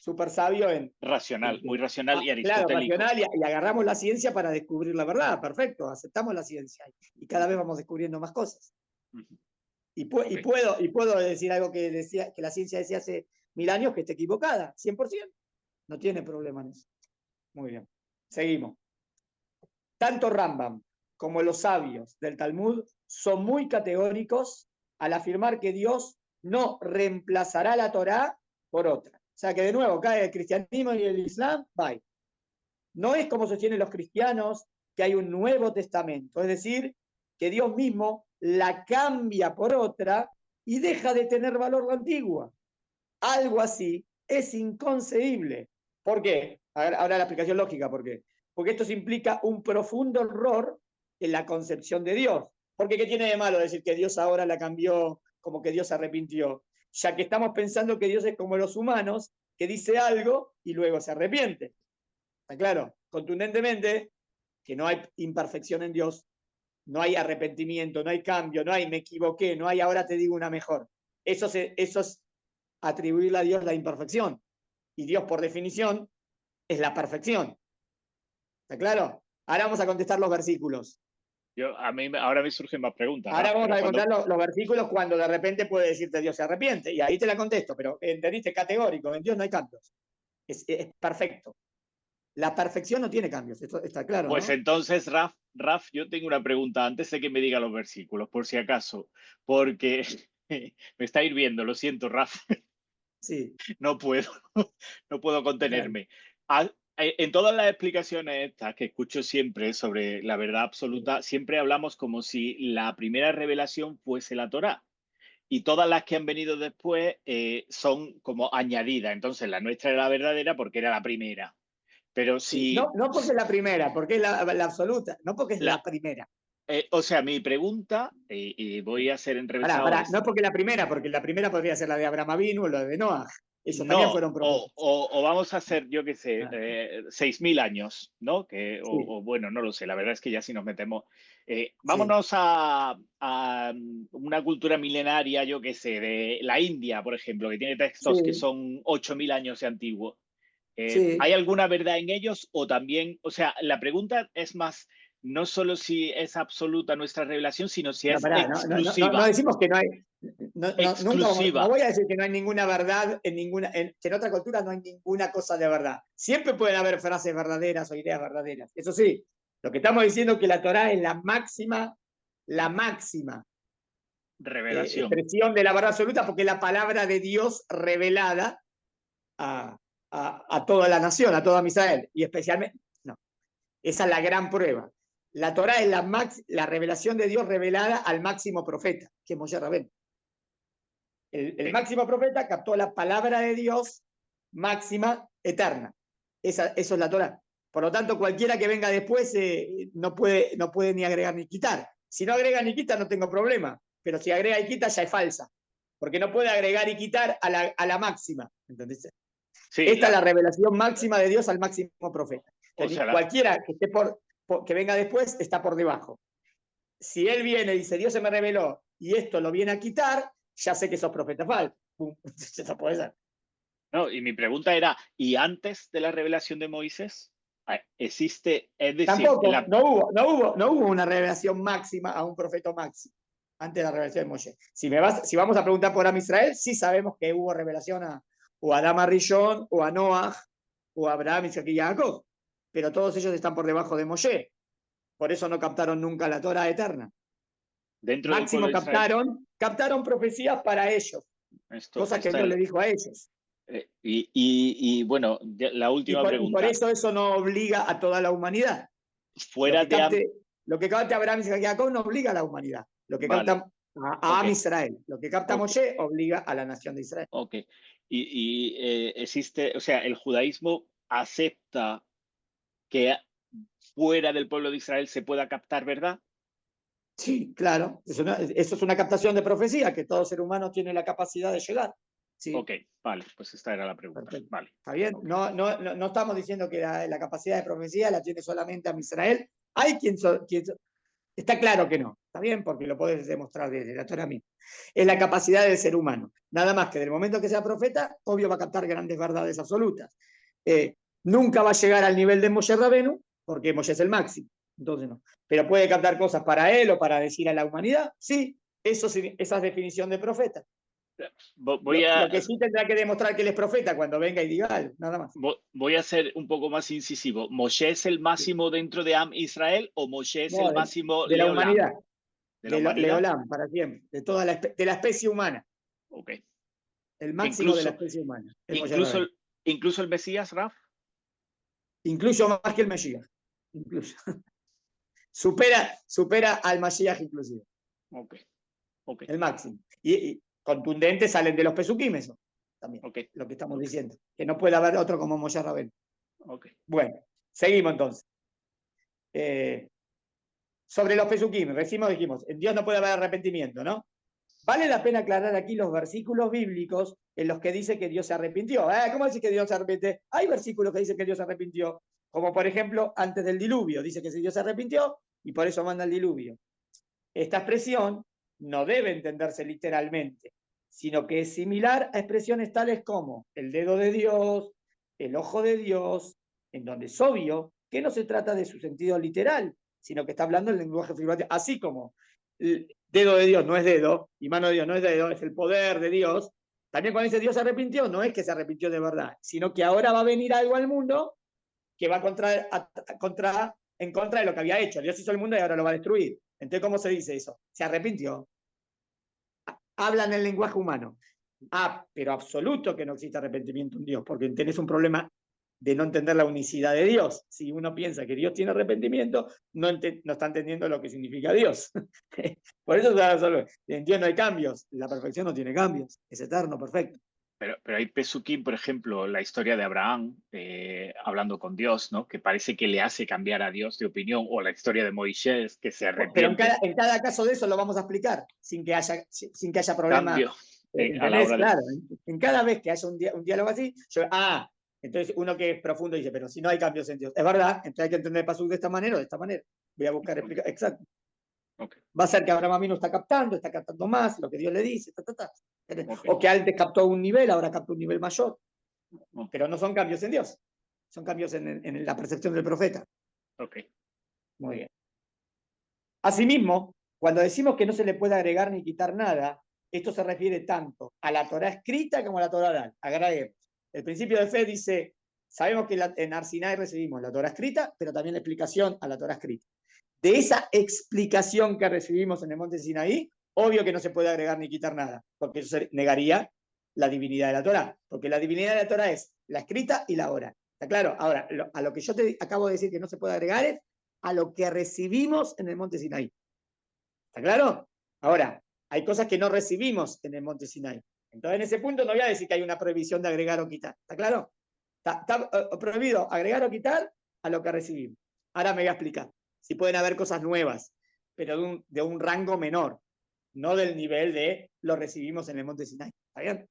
súper sabio en... Racional, muy racional y Claro, aristotélico. racional, y agarramos la ciencia para descubrir la verdad. Perfecto, aceptamos la ciencia. Y cada vez vamos descubriendo más cosas. Ujú. Y Ok. puedo decir algo que la ciencia decía hace 1000 años que esté equivocada, 100%. No tiene problema en eso. Muy bien. Seguimos. Tanto Rambam como los sabios del Talmud son muy categóricos al afirmar que Dios no reemplazará la Torá por otra. O sea que de nuevo cae el cristianismo y el islam, bye. No es como sostienen los cristianos que hay un Nuevo Testamento, es decir, que Dios mismo la cambia por otra y deja de tener valor la antigua. Algo así es inconcebible. ¿Por qué? Ahora la explicación lógica, ¿por qué? Porque esto implica un profundo error en la concepción de Dios. Porque ¿qué tiene de malo decir que Dios ahora la cambió, como que Dios se arrepintió? Ya que estamos pensando que Dios es como los humanos, que dice algo y luego se arrepiente. ¿Está claro? Contundentemente, que no hay imperfección en Dios, no hay arrepentimiento, no hay cambio, no hay me equivoqué, no hay ahora te digo una mejor. Eso es atribuirle a Dios la imperfección. Y Dios, por definición, es la perfección. ¿Está claro? Ahora vamos a contestar los versículos. Ahora me surgen más preguntas, Ahora Raf, vamos pero a cuando... contar los versículos cuando de repente puede decirte Dios se arrepiente. Y ahí te la contesto, pero entendiste categórico, en Dios no hay cambios. Es perfecto. La perfección no tiene cambios, esto está claro, Pues ¿no? entonces, Raf, yo tengo una pregunta antes de que me diga los versículos, por si acaso, porque me está hirviendo, lo siento, Raf. Sí. No puedo, no puedo Claro. contenerme. En todas las explicaciones estas que escucho siempre sobre la verdad absoluta, siempre hablamos como si la primera revelación fuese la Torá. Y todas las que han venido después son como añadidas. Entonces, la nuestra era la verdadera porque era la primera. Pero Sí. si No porque es la primera, porque es la absoluta, no porque es la la, primera. o sea, mi pregunta, y voy a ser enrevesado, No es es porque la primera podría ser la de Abraham Avinu o la de Noah. Ellos también no, fueron profetas. o vamos a hacer, yo qué sé, Ah, 6.000 años, ¿no? sí, O bueno, no lo sé, la verdad es que ya si nos metemos. sí, Vámonos a una cultura milenaria, yo qué sé, de la India, por ejemplo, que tiene textos que sí, son 8.000 años de antiguo. ¿Hay sí. alguna verdad en ellos o también, o sea, la pregunta es más, no solo si es absoluta nuestra revelación, sino si es No exclusiva, decimos que no hay, nunca exclusiva. no voy a decir que no hay ninguna verdad que en otra cultura no hay ninguna cosa de verdad. Siempre pueden haber frases verdaderas o ideas verdaderas. Eso sí, lo que estamos diciendo es que la Torá es la máxima Revelación. expresión de la verdad absoluta, porque es la palabra de Dios revelada a, a toda la nación, a toda Israel, y especialmente, no, esa es la gran prueba. La Torá es la revelación de Dios revelada al máximo profeta, que es Moshe Rabén. El máximo profeta captó la palabra de Dios máxima, eterna. Eso es la Torá. Por lo tanto, cualquiera que venga después no puede ni agregar ni quitar. Si no agrega ni quita, no tengo problema. Pero si agrega y quita, ya es falsa. Porque no puede agregar y quitar a la máxima. ¿Entendés? Sí, Esta es la revelación máxima de Dios al máximo profeta. o Entonces, sea, cualquiera que esté que venga después está por debajo. Si él viene y dice, Dios se me reveló y esto lo viene a quitar, ya sé que sos profeta falso. Eso puede ser. no, y mi pregunta era, ¿y antes de la revelación de Moisés? Existe, es decir, Tampoco, no hubo una revelación máxima a un profeta máximo antes de la revelación de Moshe. Si vamos a preguntar por Am Israel, sí sabemos que hubo revelación o a Adama Rishon, o a Noah, o a Abraham, Isaac y Jacob. Pero todos ellos están por debajo de Moshe. Por eso no captaron nunca la Torah eterna. dentro del pueblo Máximo de Israel, captaron profecías para ellos, esto cosas que está Dios le dijo a ellos. bueno, la última Y por pregunta, eso no obliga a toda la humanidad. Lo fuera que de, capte, lo que capte Abraham, Isaac y Jacob no obliga a la humanidad. Lo que vale, capta a ok, Am Israel. Lo que capta ok, Moshe obliga a la nación de Israel. ok, existe, o sea, el judaísmo acepta que fuera del pueblo de Israel se pueda captar verdad. Sí, claro. Eso es una captación de profecía que todo ser humano tiene la capacidad de llegar. Sí, Ok, vale, pues esta era la pregunta, perfecto. vale, ¿Está bien? ok. No estamos diciendo que la capacidad de profecía la tiene solamente Am Israel. Hay quien Está claro que no, ¿está bien? Porque lo podés demostrar desde la Torah misma. Es la capacidad del ser humano. Nada más que del momento que sea profeta, obvio va a captar grandes verdades absolutas. Nunca va a llegar al nivel de Moshe Rabenu, porque Moshe es el máximo. Entonces no. Pero puede captar cosas para él o para decir a la humanidad. Sí, esa es definición de profeta. Voy a, Lo que sí tendrá que demostrar que él es profeta cuando venga y diga algo, nada más. voy a ser un poco más incisivo. ¿Moshe es el máximo dentro de Am Israel o Moshe es el No, máximo de la Leolam? humanidad, ¿De la de humanidad? Leolam, para siempre, de la especie humana. Ok. El máximo de la Incluso, especie humana. Es Moshe incluso, Rabbeinu. incluso el Mesías, Raf. Incluso más que el Mesías. Incluso. Supera al Mashiach inclusive. Ok, ok, El máximo. Y contundentes salen de los pesukim eso. También. ok, Lo que estamos ok, diciendo. Que no puede haber otro como Moshe Rabbeinu. ok. Bueno, seguimos entonces. Sobre los pesukim, dijimos, en Dios no puede haber arrepentimiento, ¿no? Vale la pena aclarar aquí los versículos bíblicos en los que dice que Dios se arrepintió. ¿Cómo dice que Dios se arrepiente? Hay versículos que dicen que Dios se arrepintió, como por ejemplo antes del diluvio. Dice que Dios se arrepintió y por eso manda el diluvio. Esta expresión no debe entenderse literalmente, sino que es similar a expresiones tales como el dedo de Dios, el ojo de Dios, en donde es obvio que no se trata de su sentido literal, sino que está hablando el lenguaje figurativo, así como el dedo de Dios no es dedo y mano de Dios no es dedo, es el poder de Dios. También cuando dice Dios se arrepintió, no es que se arrepintió de verdad, sino que ahora va a venir algo al mundo que va en contra de lo que había hecho. Dios hizo el mundo y ahora lo va a destruir. Entonces, ¿cómo se dice eso? Se arrepintió. Hablan el lenguaje humano. Pero absoluto que no existe arrepentimiento en Dios, porque tenés un problema de no entender la unicidad de Dios. Si uno piensa que Dios tiene arrepentimiento, no está entendiendo lo que significa Dios. Por eso en Dios no hay cambios, la perfección no tiene cambios, es eterno, perfecto. Pero hay Pesukim, por ejemplo, la historia de Abraham hablando con Dios, ¿no? Que parece que le hace cambiar a Dios de opinión, o la historia de Moisés, que se Pero arrepiente. en cada caso de eso lo vamos a explicar, sin que haya problema. Cambio a la ¿Entendés? hora de... Claro, en cada vez que haya un diálogo así, entonces uno que es profundo dice, pero si no hay cambios en Dios. Es verdad, entonces hay que entender el pasuk de esta manera o de esta manera. Voy a buscar explicar. Exacto. Okay. Va a ser que Abraham no está captando más lo que Dios le dice, Okay. o que antes captó un nivel, ahora captó un nivel mayor. Okay. Pero no son cambios en Dios, son cambios en la percepción del profeta. Okay. Muy bien. Asimismo, cuando decimos que no se le puede agregar ni quitar nada, esto se refiere tanto a la Torá escrita como a la Torá oral. Agreguemos. El principio de fe dice, sabemos que en Arsinai recibimos la Torá escrita, pero también la explicación a la Torá escrita. De esa explicación que recibimos en el monte Sinaí, obvio que no se puede agregar ni quitar nada, porque eso negaría la divinidad de la Torá, porque la divinidad de la Torá es la escrita y la oral. ¿Está claro? Ahora, a lo que yo te acabo de decir que no se puede agregar es a lo que recibimos en el monte Sinaí. ¿Está claro? Ahora, hay cosas que no recibimos en el monte Sinaí. Entonces, en ese punto no voy a decir que hay una prohibición de agregar o quitar. ¿Está claro? Está prohibido agregar o quitar a lo que recibimos. Ahora me voy a explicar. Si pueden haber cosas nuevas, pero de un rango menor, no del nivel de lo recibimos en el monte Sinaí. ¿Está bien?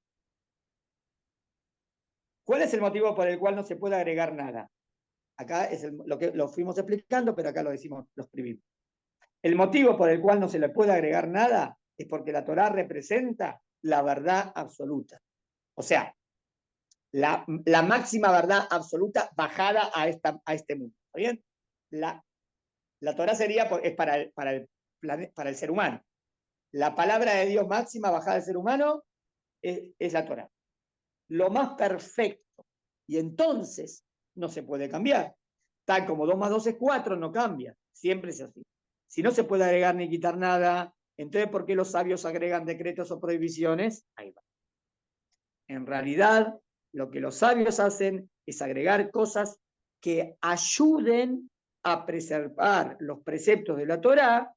¿Cuál es el motivo por el cual no se puede agregar nada? Acá es lo que lo fuimos explicando, pero acá lo decimos, lo escribimos. El motivo por el cual no se le puede agregar nada es porque la Torá representa la verdad absoluta. O sea, la máxima verdad absoluta bajada a este mundo. ¿Está bien? La Torá es para el ser humano. La palabra de Dios máxima bajada al ser humano es la Torá. Lo más perfecto. Y entonces no se puede cambiar. Tal como 2 más 2 es 4, no cambia. Siempre es así. Si no se puede agregar ni quitar nada, entonces ¿por qué los sabios agregan decretos o prohibiciones? Ahí va. En realidad, lo que los sabios hacen es agregar cosas que ayuden a preservar los preceptos de la Torá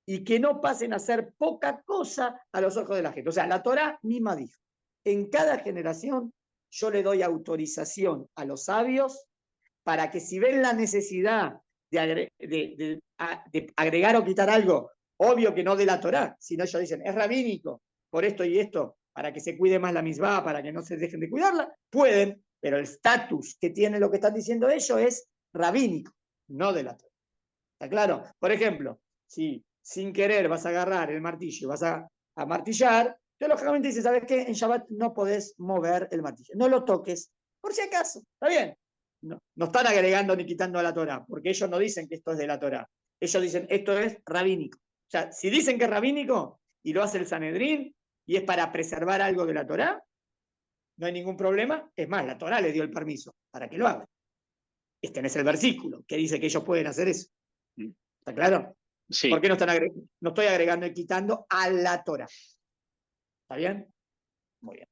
y que no pasen a ser poca cosa a los ojos de la gente. O sea, la Torá misma dijo, en cada generación yo le doy autorización a los sabios para que si ven la necesidad de agregar o quitar algo, obvio que no de la Torá, sino ellos dicen, es rabínico, por esto y esto, para que se cuide más la misbah, para que no se dejen de cuidarla, pueden, pero el estatus que tiene lo que están diciendo ellos es rabínico, no de la Torá. ¿Está claro? Por ejemplo, si sin querer vas a agarrar el martillo y vas a martillar, entonces lógicamente dice, ¿sabes qué? En Shabbat no podés mover el martillo, no lo toques, por si acaso, ¿está bien? No están agregando ni quitando a la Torá, porque ellos no dicen que esto es de la Torá, ellos dicen esto es rabínico. O sea, si dicen que es rabínico y lo hace el Sanedrín y es para preservar algo de la Torá, no hay ningún problema. Es más, la Torá le dio el permiso para que lo hagan. Este no es el versículo que dice que ellos pueden hacer eso. ¿Está claro? Sí. ¿Por qué no estoy agregando y quitando a la Torá? ¿Está bien? Muy bien.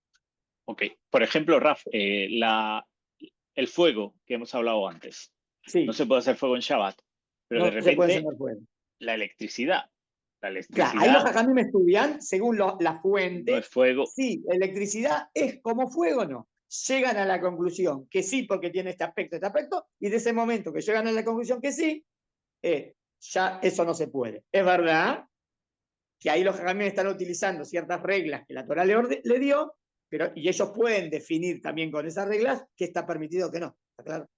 Ok. Por ejemplo, Raf, el fuego que hemos hablado antes. Sí. No se puede hacer fuego en Shabbat, pero no de se puede repente encender fuego. la electricidad. La Claro, electricidad ahí los hajamim estudian, según la fuente, no es fuego. sí, electricidad es como fuego o no. Llegan a la conclusión que sí, porque tiene este aspecto, y de ese momento que llegan a la conclusión que sí, ya eso no se puede. Es verdad que ahí los hajamim están utilizando ciertas reglas que la Torah le dio, y ellos pueden definir también con esas reglas qué está permitido o qué no. ¿Está claro?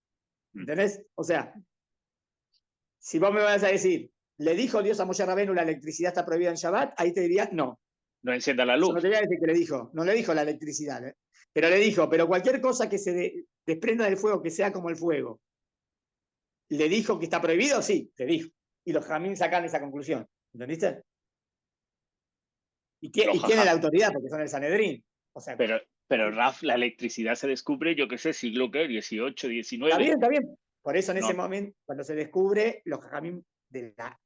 ¿Entendés? O sea, si vos me vas a decir, ¿le dijo Dios a Moshe Rabenu la electricidad está prohibida en Shabbat? Ahí te diría, no. No encienda la Yo luz. no te voy a decir que le dijo, no le dijo la electricidad, pero le dijo, pero cualquier cosa que se desprenda del fuego, que sea como el fuego, ¿le dijo que está prohibido? Sí, te dijo. Y los jamín sacan esa conclusión. ¿Entendiste? Y tiene la autoridad porque son el Sanedrín. O sea, pero Raf, la electricidad se descubre, yo qué sé, siglo ¿qué? 18, 19. Está bien, está bien. Por eso en ese momento, cuando se descubre, los jamín de la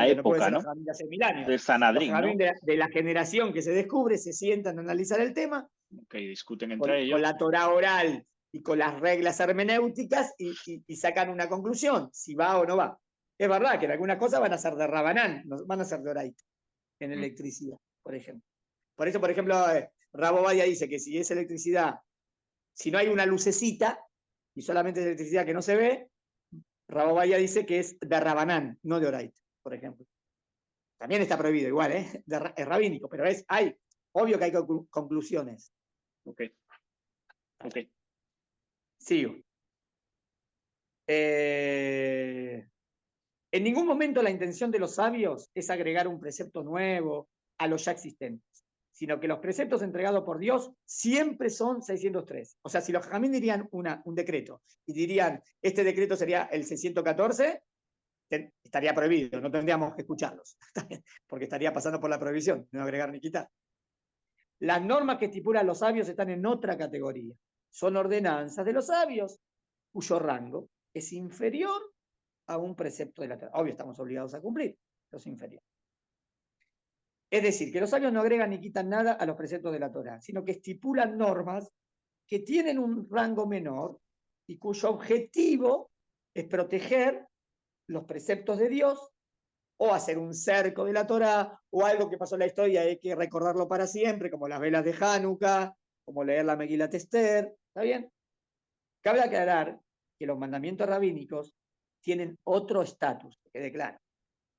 época, no puede ser ¿no? los jamín de hace 1000 años. De Sanadrín, los jamín ¿no? de la generación que se descubre se sientan a analizar el tema. Que discuten entre ellos. Con la Torá oral y con las reglas hermenéuticas y sacan una conclusión, si va o no va. Es verdad que en algunas cosas van a ser de Rabanán, van a ser de Oraita, en electricidad, por ejemplo. Por eso, por ejemplo, Rabo Badia dice que si es electricidad, si no hay una lucecita y solamente es electricidad que no se ve, Rabo Badia dice que es de Rabanán, no de Oraita, por ejemplo. También está prohibido, igual, es rabínico, pero hay, obvio que hay conclusiones. Ok. Sigo. En ningún momento la intención de los sabios es agregar un precepto nuevo a los ya existentes, sino que los preceptos entregados por Dios siempre son 603. O sea, si los jamín dirían un decreto y dirían, este decreto sería el 614, estaría prohibido, no tendríamos que escucharlos, porque estaría pasando por la prohibición, no agregar ni quitar. Las normas que estipulan los sabios están en otra categoría. Son ordenanzas de los sabios, cuyo rango es inferior a un precepto de la Torá. Obvio, estamos obligados a cumplir, pero es inferior. Es decir, que los sabios no agregan ni quitan nada a los preceptos de la Torá, sino que estipulan normas que tienen un rango menor y cuyo objetivo es proteger los preceptos de Dios o hacer un cerco de la Torá o algo que pasó en la historia y hay que recordarlo para siempre, como las velas de Hanukkah, como leer la Megilat Esther. ¿Está bien? Cabe aclarar que los mandamientos rabínicos tienen otro estatus, que quede claro.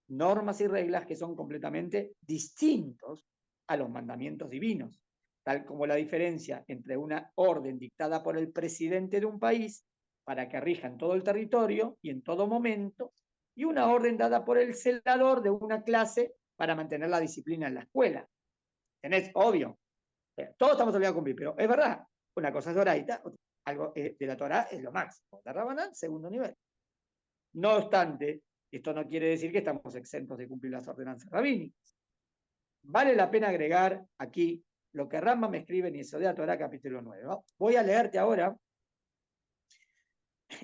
Normas y reglas que son completamente distintos a los mandamientos divinos, tal como la diferencia entre una orden dictada por el presidente de un país para que rija en todo el territorio y en todo momento, y una orden dada por el celador de una clase para mantener la disciplina en la escuela. ¿Tenés? Obvio. Todos estamos obligados a cumplir, pero es verdad, una cosa es doraita, algo de la Torá es lo máximo. De Rabanán, segundo nivel. No obstante, esto no quiere decir que estamos exentos de cumplir las ordenanzas rabínicas. Vale la pena agregar aquí lo que Rambam me escribe en Yesodea Torá capítulo 9. ¿no? Voy a leerte ahora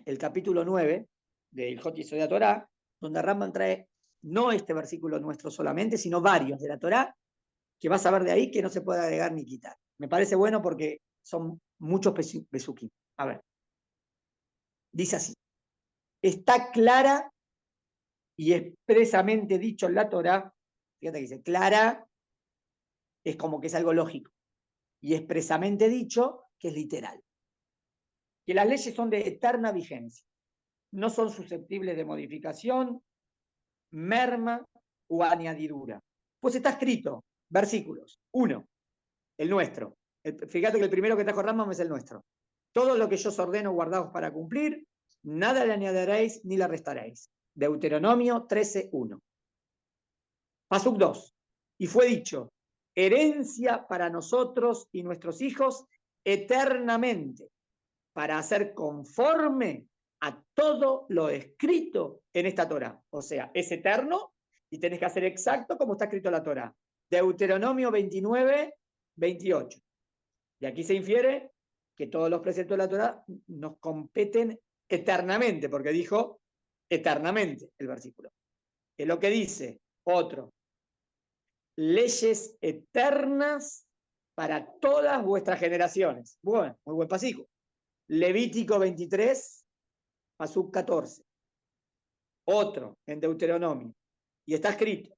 el capítulo 9 de Ilhot Yesodea Torá, donde Rambam trae no este versículo nuestro solamente, sino varios de la Torá, que vas a ver de ahí que no se puede agregar ni quitar. Me parece bueno porque son muchos pesukim. A ver. Dice así. Está clara y expresamente dicho en la Torá, fíjate que dice, clara es como que es algo lógico, y expresamente dicho que es literal. Que las leyes son de eterna vigencia, no son susceptibles de modificación, merma o añadidura. Pues está escrito, versículos, 1, el nuestro. Fíjate que el primero que trajo Rambam es el nuestro. Todo lo que yo os ordeno guardaos para cumplir, nada le añadiréis ni le restaréis. Deuteronomio 13:1. Pasuk 2. Y fue dicho, herencia para nosotros y nuestros hijos eternamente, para hacer conforme a todo lo escrito en esta Torá. O sea, es eterno y tenés que hacer exacto como está escrito en la Torá. Deuteronomio 29, 28. Y aquí se infiere que todos los preceptos de la Torá nos competen eternamente, porque dijo eternamente el versículo. Es lo que dice otro. Leyes eternas para todas vuestras generaciones. Bueno, muy buen pasijo. Levítico 23, pasuk 14. Otro en Deuteronomio. Y está escrito,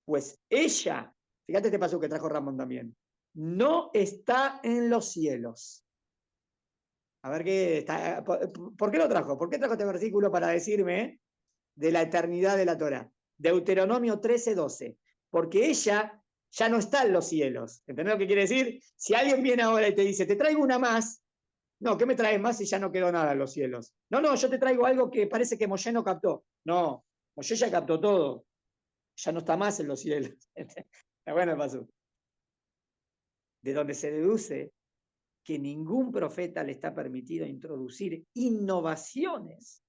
pues ella, fíjate este pasuk que trajo Ramón también, no está en los cielos. A ver qué está. ¿Por qué lo trajo? ¿Por qué trajo este versículo para decirme de la eternidad de la Torá? Deuteronomio 13, 12. Porque ella ya no está en los cielos. ¿Entendés lo que quiere decir? Si alguien viene ahora y te dice, te traigo una más, no, ¿qué me traes más si ya no quedó nada en los cielos? No, no, yo te traigo algo que parece que Moshe no captó. No, Moshe ya captó todo. Ya no está más en los cielos. Está bueno el paso. De donde se deduce que ningún profeta le está permitido introducir innovaciones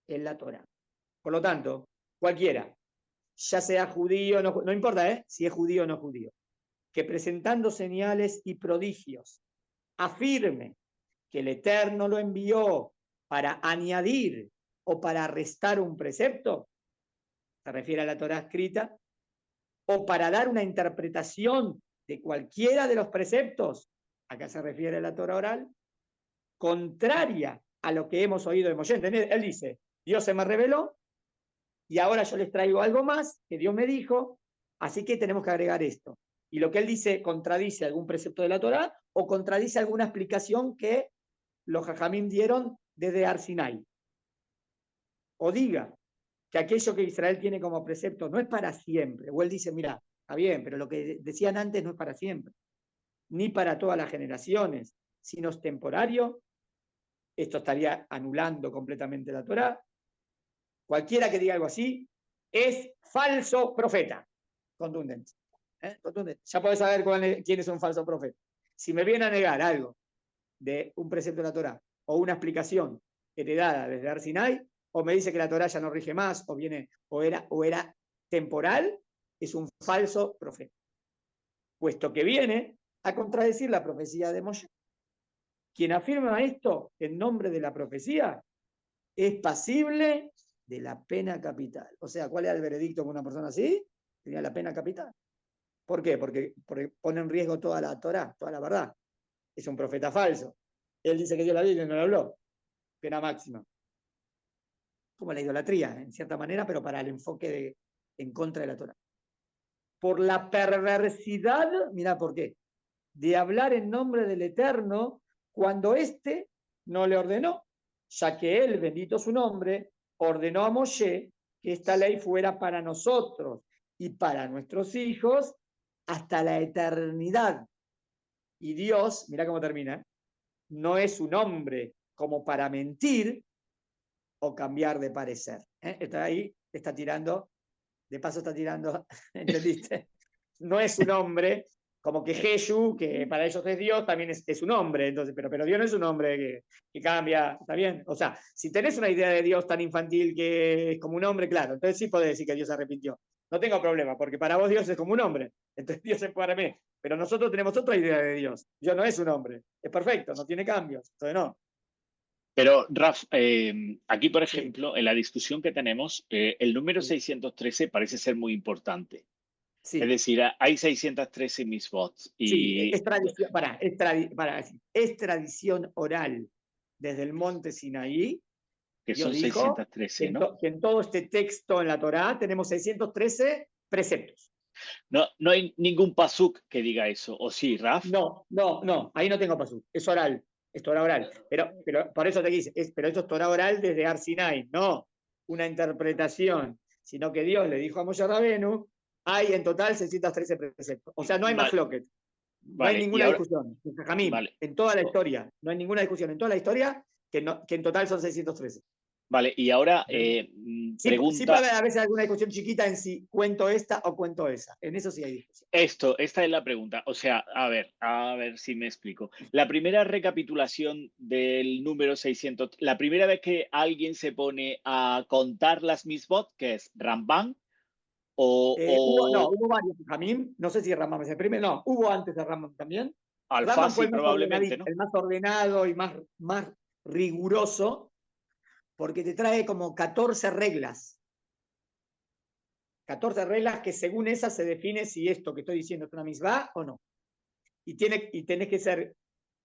en la Torá. Por lo tanto, cualquiera, ya sea judío, no importa si es judío o no judío, que presentando señales y prodigios afirme que el Eterno lo envió para añadir o para restar un precepto, se refiere a la Torá escrita, o para dar una interpretación de cualquiera de los preceptos, acá se refiere a la Torá oral, contraria a lo que hemos oído de Moshe. Él dice, Dios se me reveló y ahora yo les traigo algo más que Dios me dijo, así que tenemos que agregar esto. Y lo que él dice contradice algún precepto de la Torá o contradice alguna explicación que los jajamim dieron desde Arsinai. O diga que aquello que Israel tiene como precepto no es para siempre. O él dice, mira, está bien, pero lo que decían antes no es para siempre, ni para todas las generaciones, sino es temporario. Esto estaría anulando completamente la Torá. Cualquiera que diga algo así es falso profeta. Contundente. Contundente. Ya podés saber quién es un falso profeta. Si me viene a negar algo de un precepto de la Torá o una explicación heredada desde Arsinai, o me dice que la Torá ya no rige más, o era temporal, es un falso profeta. Puesto que viene a contradecir la profecía de Moshe. Quien afirma esto en nombre de la profecía es pasible de la pena capital. O sea, ¿cuál es el veredicto con una persona así? Tenía la pena capital. ¿Por qué? Porque pone en riesgo toda la Torá, toda la verdad. Es un profeta falso. Él dice que dio la Biblia y no la habló. Pena máxima. Como la idolatría, en cierta manera, pero para el enfoque en contra de la Torá. Por la perversidad, mira por qué, de hablar en nombre del Eterno cuando éste no le ordenó, ya que él, bendito su nombre, ordenó a Moshe que esta ley fuera para nosotros y para nuestros hijos hasta la eternidad. Y Dios, mira cómo termina, no es un hombre como para mentir o cambiar de parecer. Está ahí, está tirando, de paso está tirando, ¿entendiste? No es un hombre como que Jesús, que para ellos es Dios, también es un hombre, entonces, pero Dios no es un hombre que cambia, ¿está bien? O sea, si tenés una idea de Dios tan infantil que es como un hombre, claro, entonces sí podés decir que Dios se arrepintió. No tengo problema, porque para vos Dios es como un hombre, entonces Dios es para mí. Pero nosotros tenemos otra idea de Dios. Dios no es un hombre, es perfecto, no tiene cambios, entonces no. Pero, Raf, aquí, por Sí, ejemplo, en la discusión que tenemos, el número sí, 613 parece ser muy importante. Es sí. decir, hay 613 mitzvot Sí, y es tradición, es tradición oral desde el monte Sinaí. que Dios son dijo 613, ¿no? que en todo este texto en la Torá tenemos 613 preceptos. No, no hay ningún pasuk que diga eso, ¿o sí, Raf? No, no, no, ahí no tengo pasú, es oral, es Torá oral. Pero por eso te dice, pero esto es Torá oral desde Ar Sinai, no una interpretación, sino que Dios le dijo a Moshe Rabenu, hay en total 613 preceptos. O sea, no hay más Vale, floquet. No hay vale, y ninguna ahora, discusión. Jamim, vale, en toda la historia, no hay ninguna discusión en toda la historia que en total son 613. Vale, y ahora Sí, sí puede pregunta, haber a veces alguna discusión chiquita en si cuento esta o cuento esa. En eso sí hay discusión. esta es la pregunta. O sea, a ver si me explico. La primera recapitulación del número 600, la primera vez que alguien se pone a contar las misbot, que es Ramban, o Hubo varios Jamín. No sé si Ramam es el primero. No, hubo antes de Ramam también. Ramam fue Alfasi probablemente, ¿no? el más ordenado y más riguroso, porque te trae como 14 reglas. 14 reglas que según esas se define si esto que estoy diciendo es una misbah o no. Y tenés que ser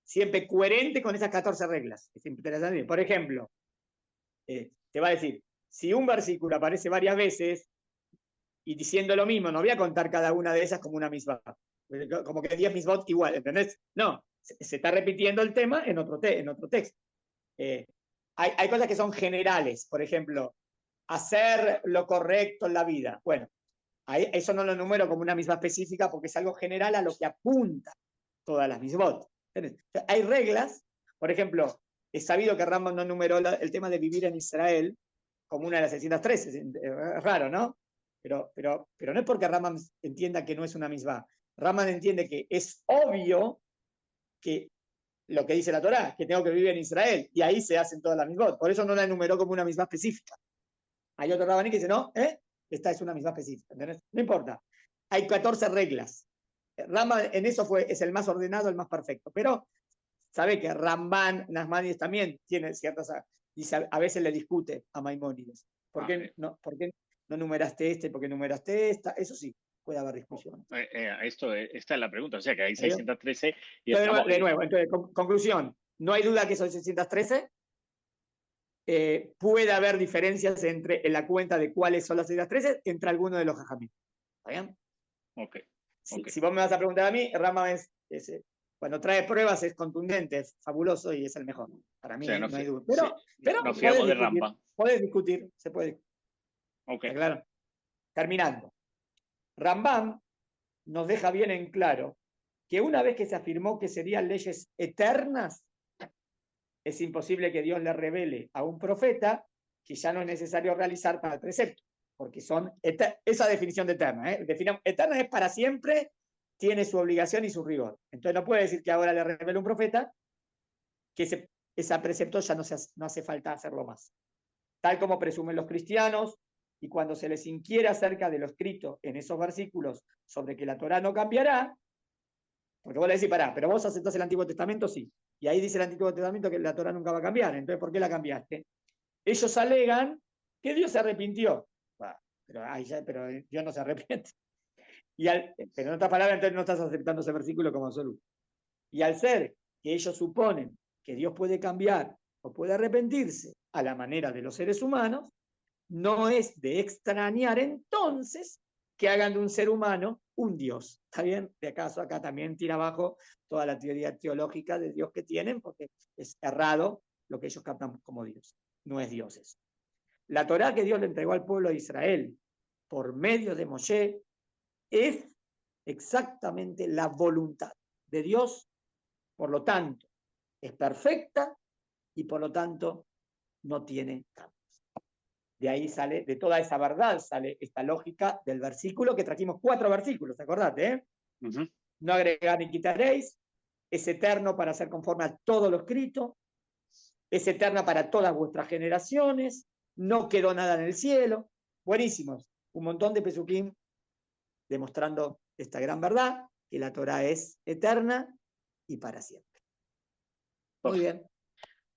siempre coherente con esas 14 reglas. Es interesante. Por ejemplo, te va a decir, si un versículo aparece varias veces y diciendo lo mismo, no voy a contar cada una de esas como una misbah. Como que 10 misbot igual, ¿entendés? No, se está repitiendo el tema en otro texto. Hay cosas que son generales, por ejemplo, hacer lo correcto en la vida. Bueno, eso no lo numero como una misma específica porque es algo general a lo que apunta todas las misbot. Hay reglas, por ejemplo, es sabido que Rambam no numeró el tema de vivir en Israel como una de las 613, es raro, ¿no? Pero no es porque Rambam entienda que no es una misma. Rambam entiende que es obvio que lo que dice la Torá, que tengo que vivir en Israel, y ahí se hacen todas las misbot. Por eso no la enumeró como una misma específica. Hay otro rabaní que dice, no, esta es una misma específica. ¿Entendés? No importa. Hay 14 reglas. Rambam en eso es el más ordenado, el más perfecto. Pero sabe que Ramban, Nasmanides también tiene ciertas. Dice, a veces le discute a Maimónides. ¿Por qué no numeraste este? ¿Por qué numeraste esta? Eso sí, puede haber discusión. Esta es la pregunta. O sea, que hay 613 y De estamos. nuevo, entonces, conclusión. No hay duda que son 613. Puede haber diferencias en la cuenta de cuáles son las 613 entre algunos de los jajamim. ¿Está bien? Ok. Si vos me vas a preguntar a mí, Rama cuando trae pruebas es contundente, es fabuloso y es el mejor. Para mí, O sea, no hay duda. sí, Pero nos fiamos de Ramban. podés discutir, se puede discutir. Ok. ¿Está claro? Terminando. Rambam nos deja bien en claro que una vez que se afirmó que serían leyes eternas, es imposible que Dios le revele a un profeta que ya no es necesario realizar para el precepto, porque son esa definición de eterna. Eterna es para siempre, tiene su obligación y su rigor. Entonces no puede decir que ahora le revele un profeta que ese precepto ya no hace falta hacerlo más. Tal como presumen los cristianos, y cuando se les inquiere acerca de lo escrito en esos versículos sobre que la Torá no cambiará, porque vos le decís, pará, pero vos aceptás el Antiguo Testamento, sí. Y ahí dice el Antiguo Testamento que la Torá nunca va a cambiar. Entonces, ¿por qué la cambiaste? Ellos alegan que Dios se arrepintió. Pero Dios no se arrepiente. Pero en otras palabras, entonces no estás aceptando ese versículo como absoluto. Y al ser que ellos suponen que Dios puede cambiar o puede arrepentirse a la manera de los seres humanos, no es de extrañar entonces que hagan de un ser humano un Dios. ¿Está bien? De acaso acá también tira abajo toda la teoría teológica de Dios que tienen, porque es errado lo que ellos captan como Dios. No es Dios eso. La Torá que Dios le entregó al pueblo de Israel por medio de Moshe es exactamente la voluntad de Dios, por lo tanto, es perfecta y por lo tanto no tiene cambios. De ahí sale, de toda esa verdad sale esta lógica del versículo que trajimos 4 versículos, acordate, No agregar ni quitaréis, es eterno para ser conforme a todo lo escrito, es eterna para todas vuestras generaciones, no quedó nada en el cielo. Buenísimos, un montón de pesuquín demostrando esta gran verdad, que la Torah es eterna y para siempre. Muy bien,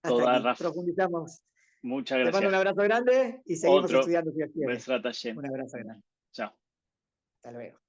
hasta aquí, profundizamos. Muchas Te mando un gracias. abrazo grande y seguimos estudiando. Besrat Hashem. Un abrazo grande. Chao. Hasta luego.